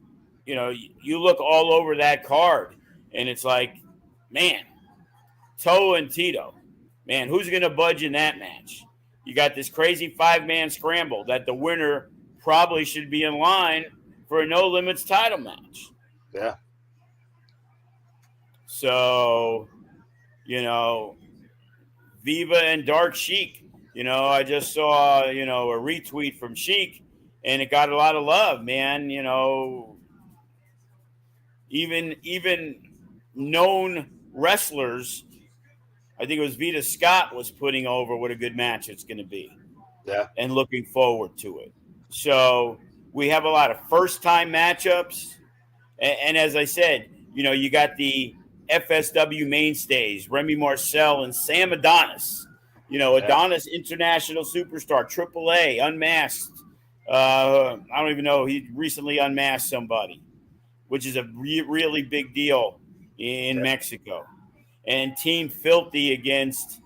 you look all over that card and it's like, man, Toa and Tito, man, who's going to budge in that match? You got this crazy 5-man scramble that the winner probably should be in line for a No Limits title match. Yeah. So, Viva and Dark Sheik, I just saw, a retweet from Sheik and it got a lot of love, man. Even known wrestlers, I think it was Vita Scott, was putting over what a good match it's going to be. Yeah. And looking forward to it. So we have a lot of first-time matchups. And as I said, you got the FSW mainstays, Remy Marcel and Sam Adonis. Adonis, international superstar, AAA, unmasked. I don't even know. He recently unmasked somebody, which is a really big deal in Mexico. And Team Filthy against,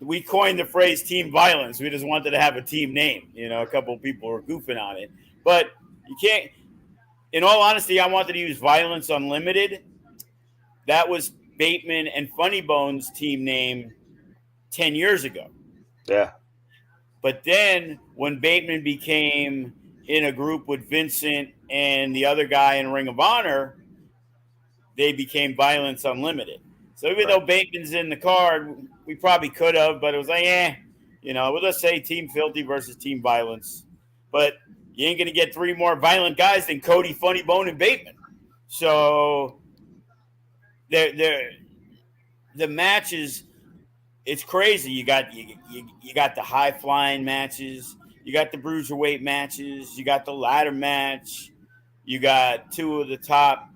we coined the phrase Team Violence. We just wanted to have a team name. A couple of people were goofing on it. But you can't, in all honesty, I wanted to use Violence Unlimited. That was Bateman and Funny Bones' team name 10 years ago. Yeah. But then when Bateman became in a group with Vincent and the other guy in Ring of Honor, they became Violence Unlimited. So even though Bateman's in the card, we probably could have, but it was like, we'll just say Team Filthy versus Team Violence. But you ain't going to get 3 more violent guys than Cody, Funny Bone, and Bateman. So the matches, it's crazy. You got the high flying matches, you got the bruiserweight matches, you got the ladder match, you got 2 of the top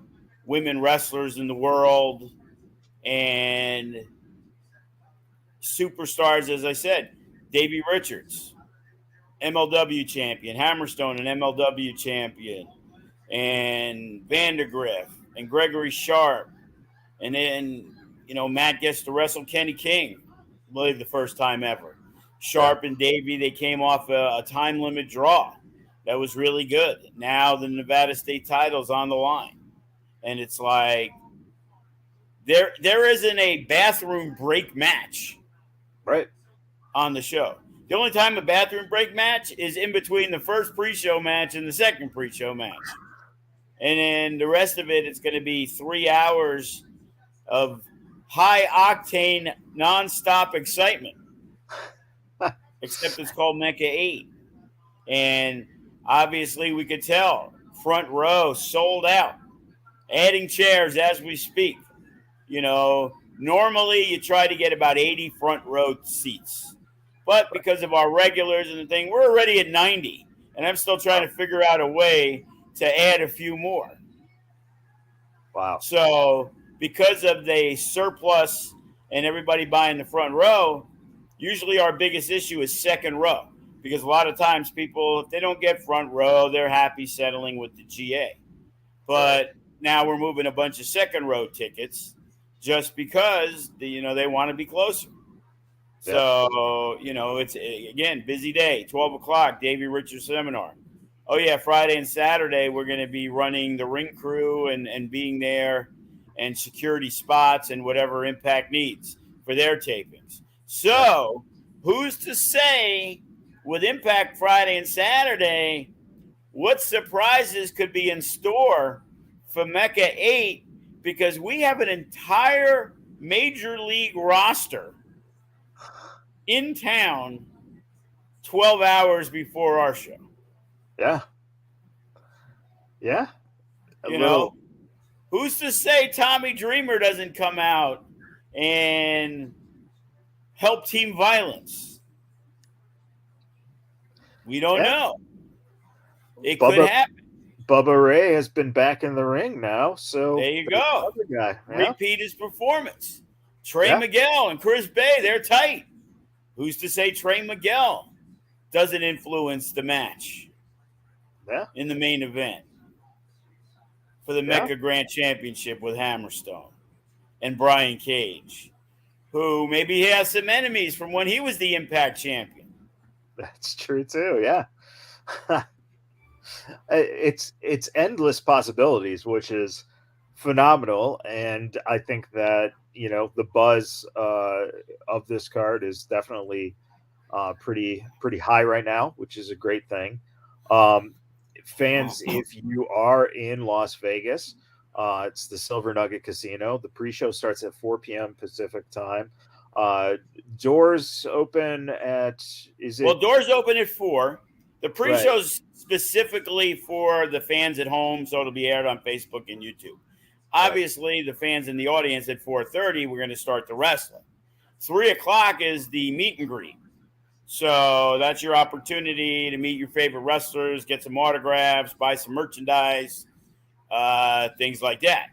women wrestlers in the world, and superstars, as I said, Davey Richards, MLW champion, Hammerstone, an MLW champion, and Vandergriff and Gregory Sharp. And then, Matt gets to wrestle Kenny King, I believe the first time ever. Sharp and Davey, they came off a time limit draw. That was really good. Now the Nevada State title's on the line. And it's like, there isn't a bathroom break match on the show. The only time a bathroom break match is in between the first pre-show match and the second pre-show match. And then the rest of it, it's going to be 3 hours of high-octane, nonstop excitement. Except it's called MECCA VIII. And obviously we could tell, front row, sold out. Adding chairs as we speak. Normally you try to get about 80 front row seats. But because of our regulars and the thing, we're already at 90. And I'm still trying to figure out a way to add a few more. Wow. So because of the surplus and everybody buying the front row, usually our biggest issue is second row. Because a lot of times people, if they don't get front row, they're happy settling with the GA. But now we're moving a bunch of second row tickets just because, they want to be closer. Yeah. So, it's, again, busy day, 12 o'clock, Davey Richards seminar. Oh, yeah, Friday and Saturday, we're going to be running the ring crew and being there. and security spots and whatever Impact needs for their tapings. So who's to say with Impact Friday and Saturday, what surprises could be in store for MECCA VIII? Because we have an entire major league roster in town 12 hours before our show. Yeah. Yeah. You know, who's to say Tommy Dreamer doesn't come out and help Team Violence? We don't know. It could happen. Bubba Ray has been back in the ring now, so there you go. Guy. Repeat his performance. Trey Miguel and Chris Bay, they're tight. Who's to say Trey Miguel doesn't influence the match in the main event for the MECCA Grand Championship with Hammerstone and Brian Cage, who maybe has some enemies from when he was the Impact champion. That's true too, yeah. It's endless possibilities, which is phenomenal, and I think that the buzz of this card is definitely pretty high right now, which is a great thing. Fans, if you are in Las Vegas, it's the Silver Nugget Casino. The pre-show starts at 4 p.m. Pacific time. Doors open at doors open at 4. The pre-show's specifically for the fans at home, so it'll be aired on Facebook and YouTube. Obviously, the fans in the audience at 4:30, we're going to start the wrestling. 3 o'clock is the meet and greet. So that's your opportunity to meet your favorite wrestlers, get some autographs, buy some merchandise, things like that.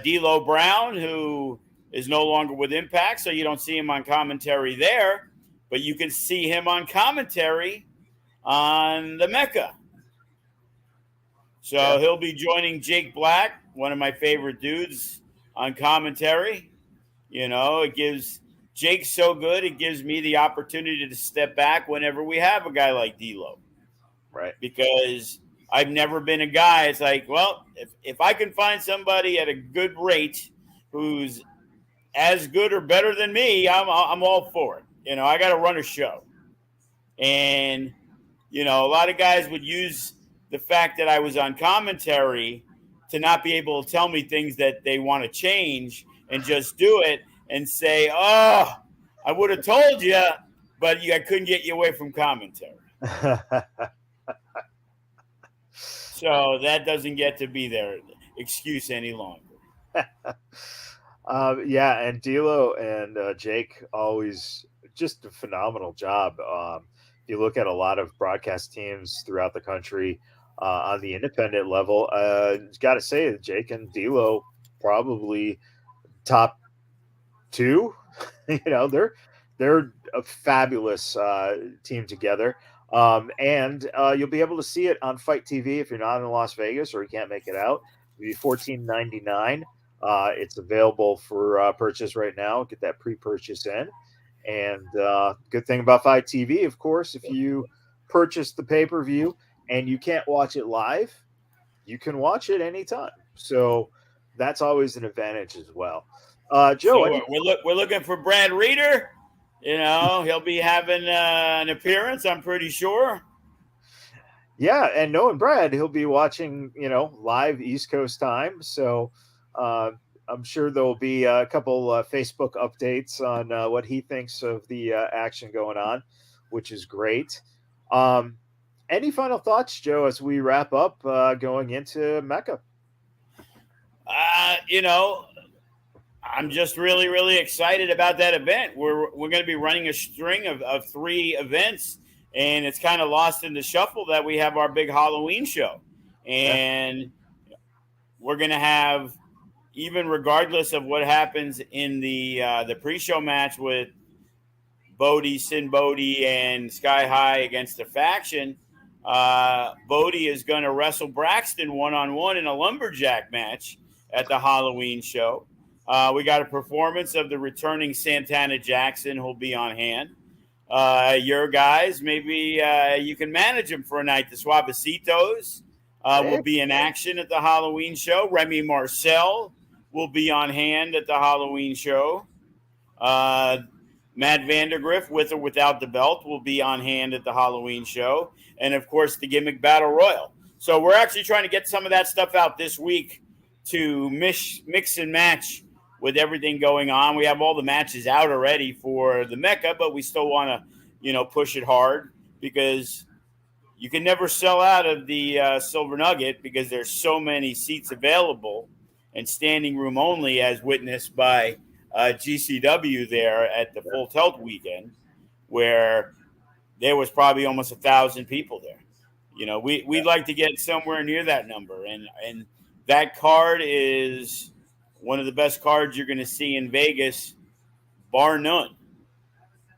D'Lo Brown, who is no longer with Impact, so you don't see him on commentary there, but you can see him on commentary on the MECCA. So he'll be joining Jake Black, one of my favorite dudes, on commentary. It gives Jake's so good, it gives me the opportunity to step back whenever we have a guy like D'Lo. Right. Because I've never been a guy. It's like, well, if I can find somebody at a good rate who's as good or better than me, I'm all for it. I got to run a show. And, a lot of guys would use the fact that I was on commentary to not be able to tell me things that they want to change and just do it and say, oh, I would have told you, but I couldn't get you away from commentary. So that doesn't get to be their excuse any longer. And D'Lo and Jake always just a phenomenal job. If you look at a lot of broadcast teams throughout the country on the independent level, got to say that Jake and D'Lo probably top 2. They're a fabulous team together. And you'll be able to see it on Fight TV if you're not in Las Vegas or you can't make it out. It'll be $14.99. It's available for purchase right now. Get that pre-purchase in. And good thing about Fight TV, of course, if you purchase the pay-per-view and you can't watch it live, you can watch it anytime. So that's always an advantage as well. Joe, so we're looking for Brad Reeder. He'll be having an appearance, I'm pretty sure. Yeah, and knowing Brad, he'll be watching, live East Coast time. So I'm sure there'll be a couple Facebook updates on what he thinks of the action going on, which is great. Any final thoughts, Joe, as we wrap up going into MECCA? I'm just really, really excited about that event. We're going to be running a string of 3 events, and it's kind of lost in the shuffle that we have our big Halloween show. And we're going to have, even regardless of what happens in the pre-show match with Sin Bodie, and Sky High against the Faction, Bodie is going to wrestle Braxton one-on-one in a lumberjack match at the Halloween show. We got a performance of the returning Santana Jackson who'll be on hand. Your guys, maybe you can manage them for a night. The Suavecitos will be in action at the Halloween show. Remy Marcel will be on hand at the Halloween show. Matt Vandergriff, with or without the belt, will be on hand at the Halloween show. And, of course, the Gimmick Battle Royal. So we're actually trying to get some of that stuff out this week to mix and match with everything going on. We have all the matches out already for the Mecca, but we still want to, push it hard because you can never sell out of the Silver Nugget because there's so many seats available and standing room only, as witnessed by GCW there at the Full Tilt weekend, where there was probably almost 1,000 people there. We'd like to get somewhere near that number, and that card is one of the best cards you're going to see in Vegas, bar none.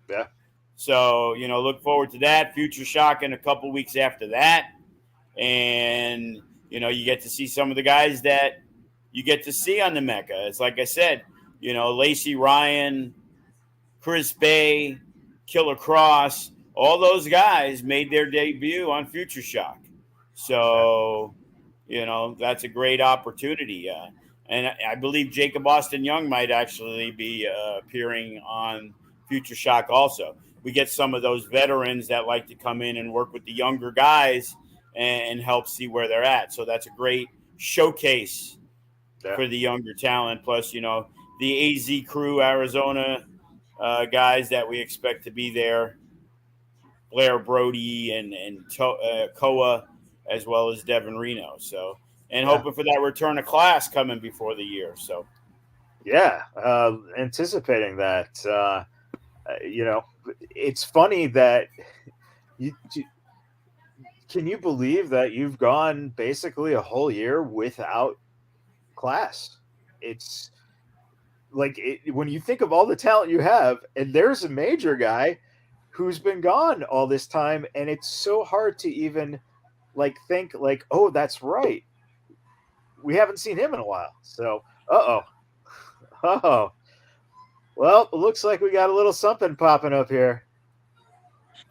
Yeah. So, look forward to that. Future Shock in a couple weeks after that. And, you get to see some of the guys that you get to see on the Mecca. It's like I said, Lacey Ryan, Chris Bay, Killer Cross, all those guys made their debut on Future Shock. So, that's a great opportunity. And I believe Jacob Austin Young might actually be appearing on Future Shock also. We get some of those veterans that like to come in and work with the younger guys and help see where they're at. So that's a great showcase for the younger talent. Plus, the AZ crew, Arizona guys that we expect to be there, Blair Brody and Koa, as well as Devin Reno. So, and hoping for that return of class coming before the year. So, anticipating that. It's funny that can you believe that you've gone basically a whole year without class? It's like when you think of all the talent you have, and there's a major guy who's been gone all this time, and it's so hard to even think oh, that's right, we haven't seen him in a while. So well, it looks like we got a little something popping up here.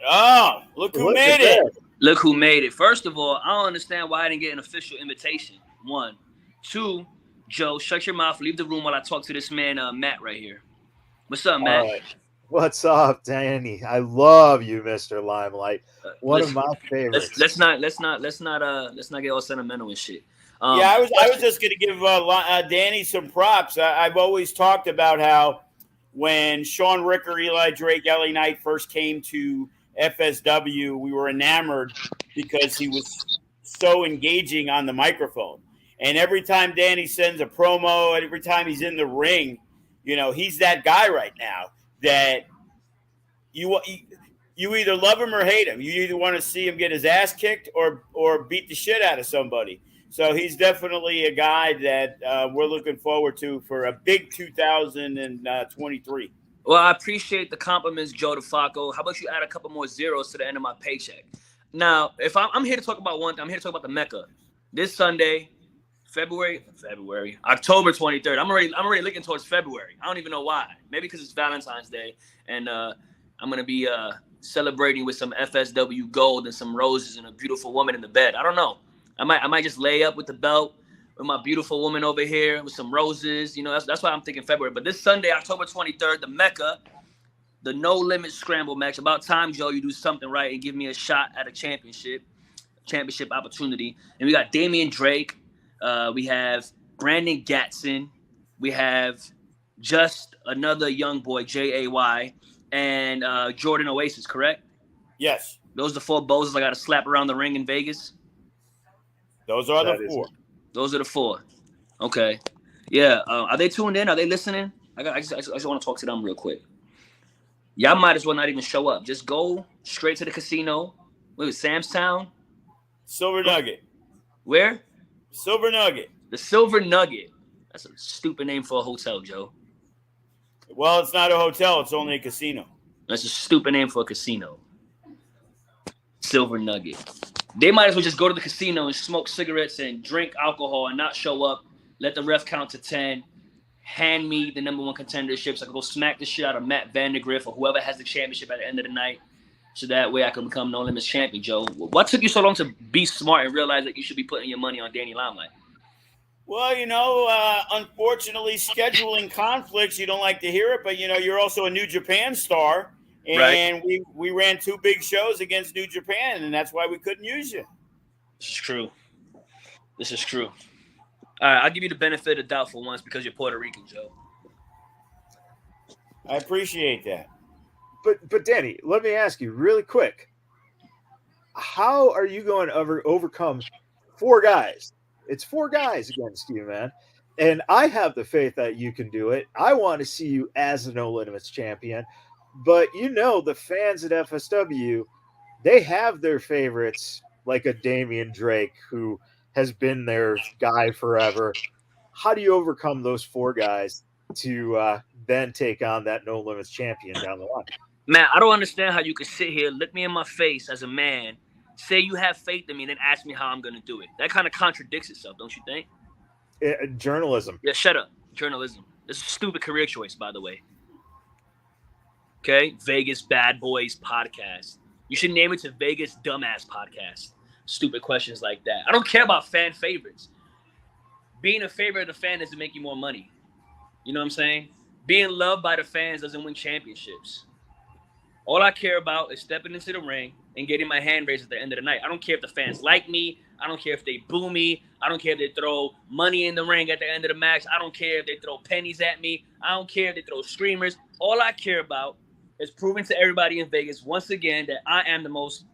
Oh, look who made it. Look who made it. First of all, I don't understand why I didn't get an official invitation. 1. 2, Joe, shut your mouth. Leave the room while I talk to this man, Matt, right here. What's up, Matt? Right. What's up, Danny? I love you, Mr. Limelight. One of my favorites. Let's not get all sentimental and shit. I was just gonna give Danny some props. I've always talked about how when Sean Ricker, Eli Drake, LA Knight first came to FSW, we were enamored because he was so engaging on the microphone. And every time Danny sends a promo, and every time he's in the ring, he's that guy right now that you either love him or hate him. You either want to see him get his ass kicked or beat the shit out of somebody. So he's definitely a guy that we're looking forward to for a big 2023. Well, I appreciate the compliments, Joe DeFalco. How about you add a couple more zeros to the end of my paycheck? Now, if I'm here to talk about one thing, I'm here to talk about the Mecca. This Sunday, October 23rd. I'm already looking towards February. I don't even know why. Maybe because it's Valentine's Day, and I'm gonna be celebrating with some FSW gold and some roses and a beautiful woman in the bed. I don't know. I might just lay up with the belt with my beautiful woman over here with some roses. That's why I'm thinking February. But this Sunday, October 23rd, the Mecca, the No Limit Scramble match. About time, Joe, you do something right and give me a shot at a championship opportunity. And we got Damian Drake. We have Brandon Gatson. We have just another young boy, Jay, and Jordan Oasis, correct? Yes. Those are the 4 bozos I got to slap around the ring in Vegas? Those are the 4. Those are the 4. Okay. Yeah. Are they tuned in? Are they listening? I just want to talk to them real quick. Y'all might as well not even show up. Just go straight to the casino. What was it, Sam's Town? Silver Nugget. Where? Silver Nugget. The Silver Nugget. That's a stupid name for a hotel, Joe. Well, it's not a hotel. It's only a casino. That's a stupid name for a casino. Silver Nugget. They might as well just go to the casino and smoke cigarettes and drink alcohol and not show up. Let the ref count to 10. Hand me the number 1 contendership so I can go smack the shit out of Matt Vandergriff or whoever has the championship at the end of the night. So that way I can become No Limits champion, Joe. What took you so long to be smart and realize that you should be putting your money on Danny Limelight? Well, unfortunately, scheduling conflicts, you don't like to hear it, but, you're also a New Japan star. Right. And we ran 2 big shows against New Japan, and that's why we couldn't use you. This is true. This is true. All right, I'll give you the benefit of the doubt for once because you're Puerto Rican, Joe. I appreciate that. But Danny, let me ask you really quick. How are you going to overcome 4 guys? It's 4 guys against you, man. And I have the faith that you can do it. I want to see you as a No Limits champion. But the fans at FSW, they have their favorites, like a Damian Drake, who has been their guy forever. How do you overcome those 4 guys to then take on that No Limits champion down the line? Matt, I don't understand how you could sit here, look me in my face as a man, say you have faith in me, and then ask me how I'm going to do it. That kind of contradicts itself, don't you think? Journalism. Yeah, shut up. Journalism. This is a stupid career choice, by the way. Okay? Vegas Bad Boys Podcast. You should name it to Vegas Dumbass Podcast. Stupid questions like that. I don't care about fan favorites. Being a favorite of the fan doesn't make you more money. You know what I'm saying? Being loved by the fans doesn't win championships. All I care about is stepping into the ring and getting my hand raised at the end of the night. I don't care if the fans like me. I don't care if they boo me. I don't care if they throw money in the ring at the end of the match. I don't care if they throw pennies at me. I don't care if they throw screamers. All I care about is proving to everybody in Vegas once again that I am the most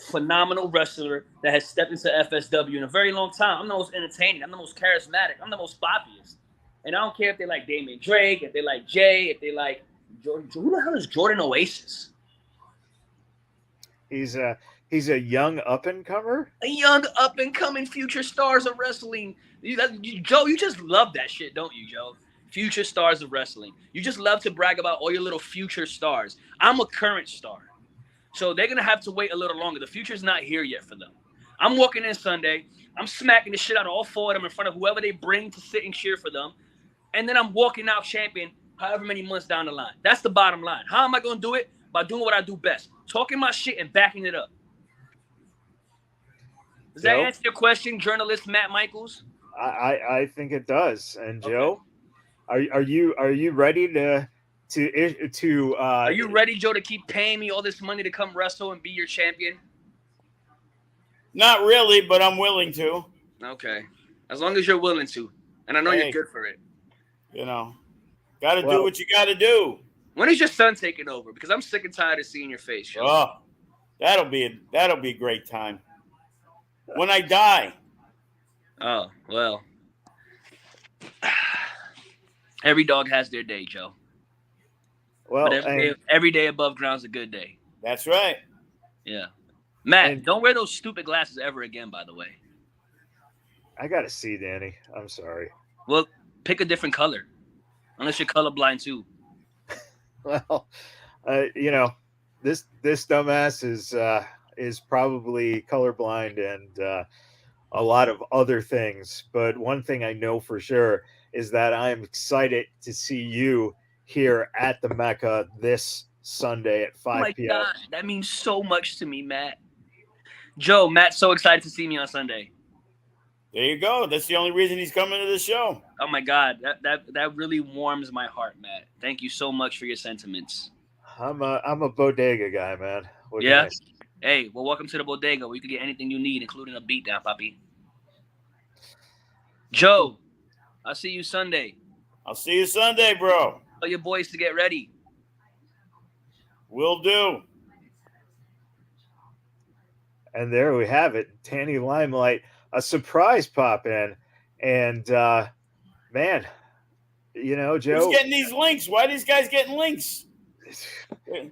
phenomenal wrestler that has stepped into FSW in a very long time. I'm the most entertaining. I'm the most charismatic. I'm the most boppiest. And I don't care if they like Damian Drake, if they like Jay, if they like Jordan. Who the hell is Jordan Oasis? He's a young up-and-comer? A young up-and-coming future stars of wrestling. Joe, you just love that shit, don't you, Joe? Future stars of wrestling. You just love to brag about all your little future stars. I'm a current star. So they're going to have to wait a little longer. The future's not here yet for them. I'm walking in Sunday. I'm smacking the shit out of all 4 of them in front of whoever they bring to sit and cheer for them. And then I'm walking out champion however many months down the line. That's the bottom line. How am I going to do it? By doing what I do best. Talking my shit and backing it up. Does that answer your question, journalist Matt Michaels? I think it does. And Joe, are you ready to are you ready, Joe, to keep paying me all this money to come wrestle and be your champion? Not really, but I'm willing to. Okay. As long as you're willing to. And I know you're good for it. Got to do what you got to do. When is your son taking over? Because I'm sick and tired of seeing your face, Joe. Oh, that'll be a great time. When I die. Oh, well. Every dog has their day, Joe. Well, but every day above ground's a good day. That's right. Yeah. Matt, don't wear those stupid glasses ever again, by the way. I got to see, Danny. I'm sorry. Well, pick a different color. Unless you're colorblind, too. Well, this dumbass is probably colorblind and a lot of other things. But one thing I know for sure is that I am excited to see you here at the Mecca this Sunday at 5 p.m. God, that means so much to me, Matt. Joe, Matt's so excited to see me on Sunday. There you go. That's the only reason he's coming to the show. Oh my God, that really warms my heart, Matt. Thank you so much for your sentiments. I'm a bodega guy, man. Yeah. Hey, well, welcome to the bodega where you can get anything you need, including a beatdown, papi. Joe, I'll see you Sunday. I'll see you Sunday, bro. Tell your boys to get ready. Will do. And there we have it. Danny Limelight, a surprise pop in. And, man, Joe. Who's getting these links? Why are these guys getting links?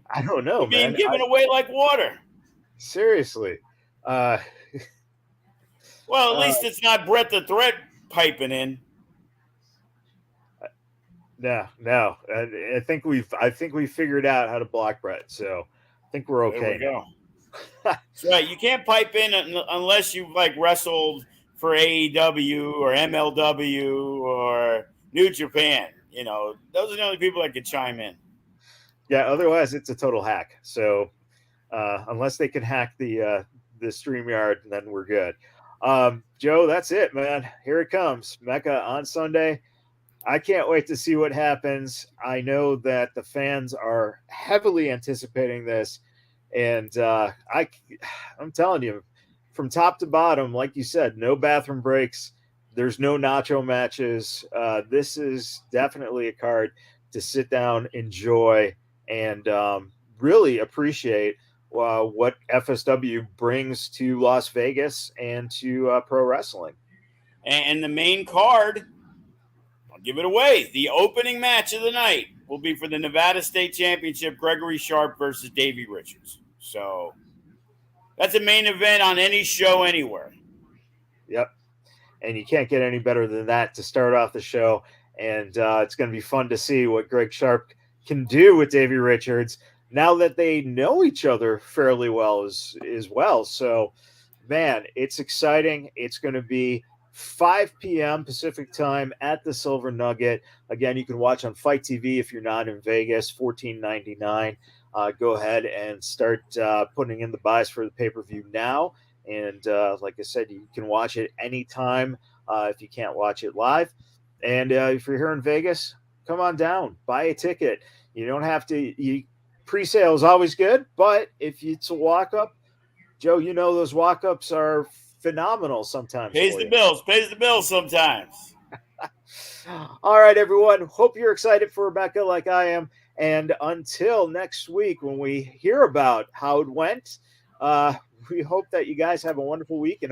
I don't know, man. Being given away like water. Seriously. Well, at least it's not Brett the Threat piping in. No. I think we figured out how to block Brett, so I think we're okay. There we go. That's right. You can't pipe in unless you wrestled for AEW or MLW or New Japan. Those are the only people that could chime in. Yeah. Otherwise, it's a total hack. So unless they can hack the StreamYard, then we're good. Joe, that's it, man. Here it comes. Mecca on Sunday. I can't wait to see what happens. I know that the fans are heavily anticipating this. And I'm telling you, from top to bottom, like you said, no bathroom breaks. There's no nacho matches. This is definitely a card to sit down, enjoy, and really appreciate what FSW brings to Las Vegas and to pro wrestling. And the main card, I'll give it away. The opening match of the night will be for the Nevada State Championship, Gregory Sharp versus Davey Richards. So that's a main event on any show anywhere. Yep. And you can't get any better than that to start off the show. And it's going to be fun to see what Greg Sharp can do with Davey Richards now that they know each other fairly well as well. So, man, it's exciting. It's going to be 5 p.m. Pacific time at the Silver Nugget. Again, you can watch on Fight TV if you're not in Vegas, $14.99. Go ahead and start putting in the buys for the pay-per-view now. And like I said, you can watch it anytime if you can't watch it live. And if you're here in Vegas, come on down, buy a ticket. You don't have to. Pre-sale is always good, but if it's a walk-up, Joe, you know those walk-ups are phenomenal sometimes. Pays the bills sometimes. All right, everyone. Hope you're excited for Rebecca like I am. And until next week, when we hear about how it went, we hope that you guys have a wonderful week and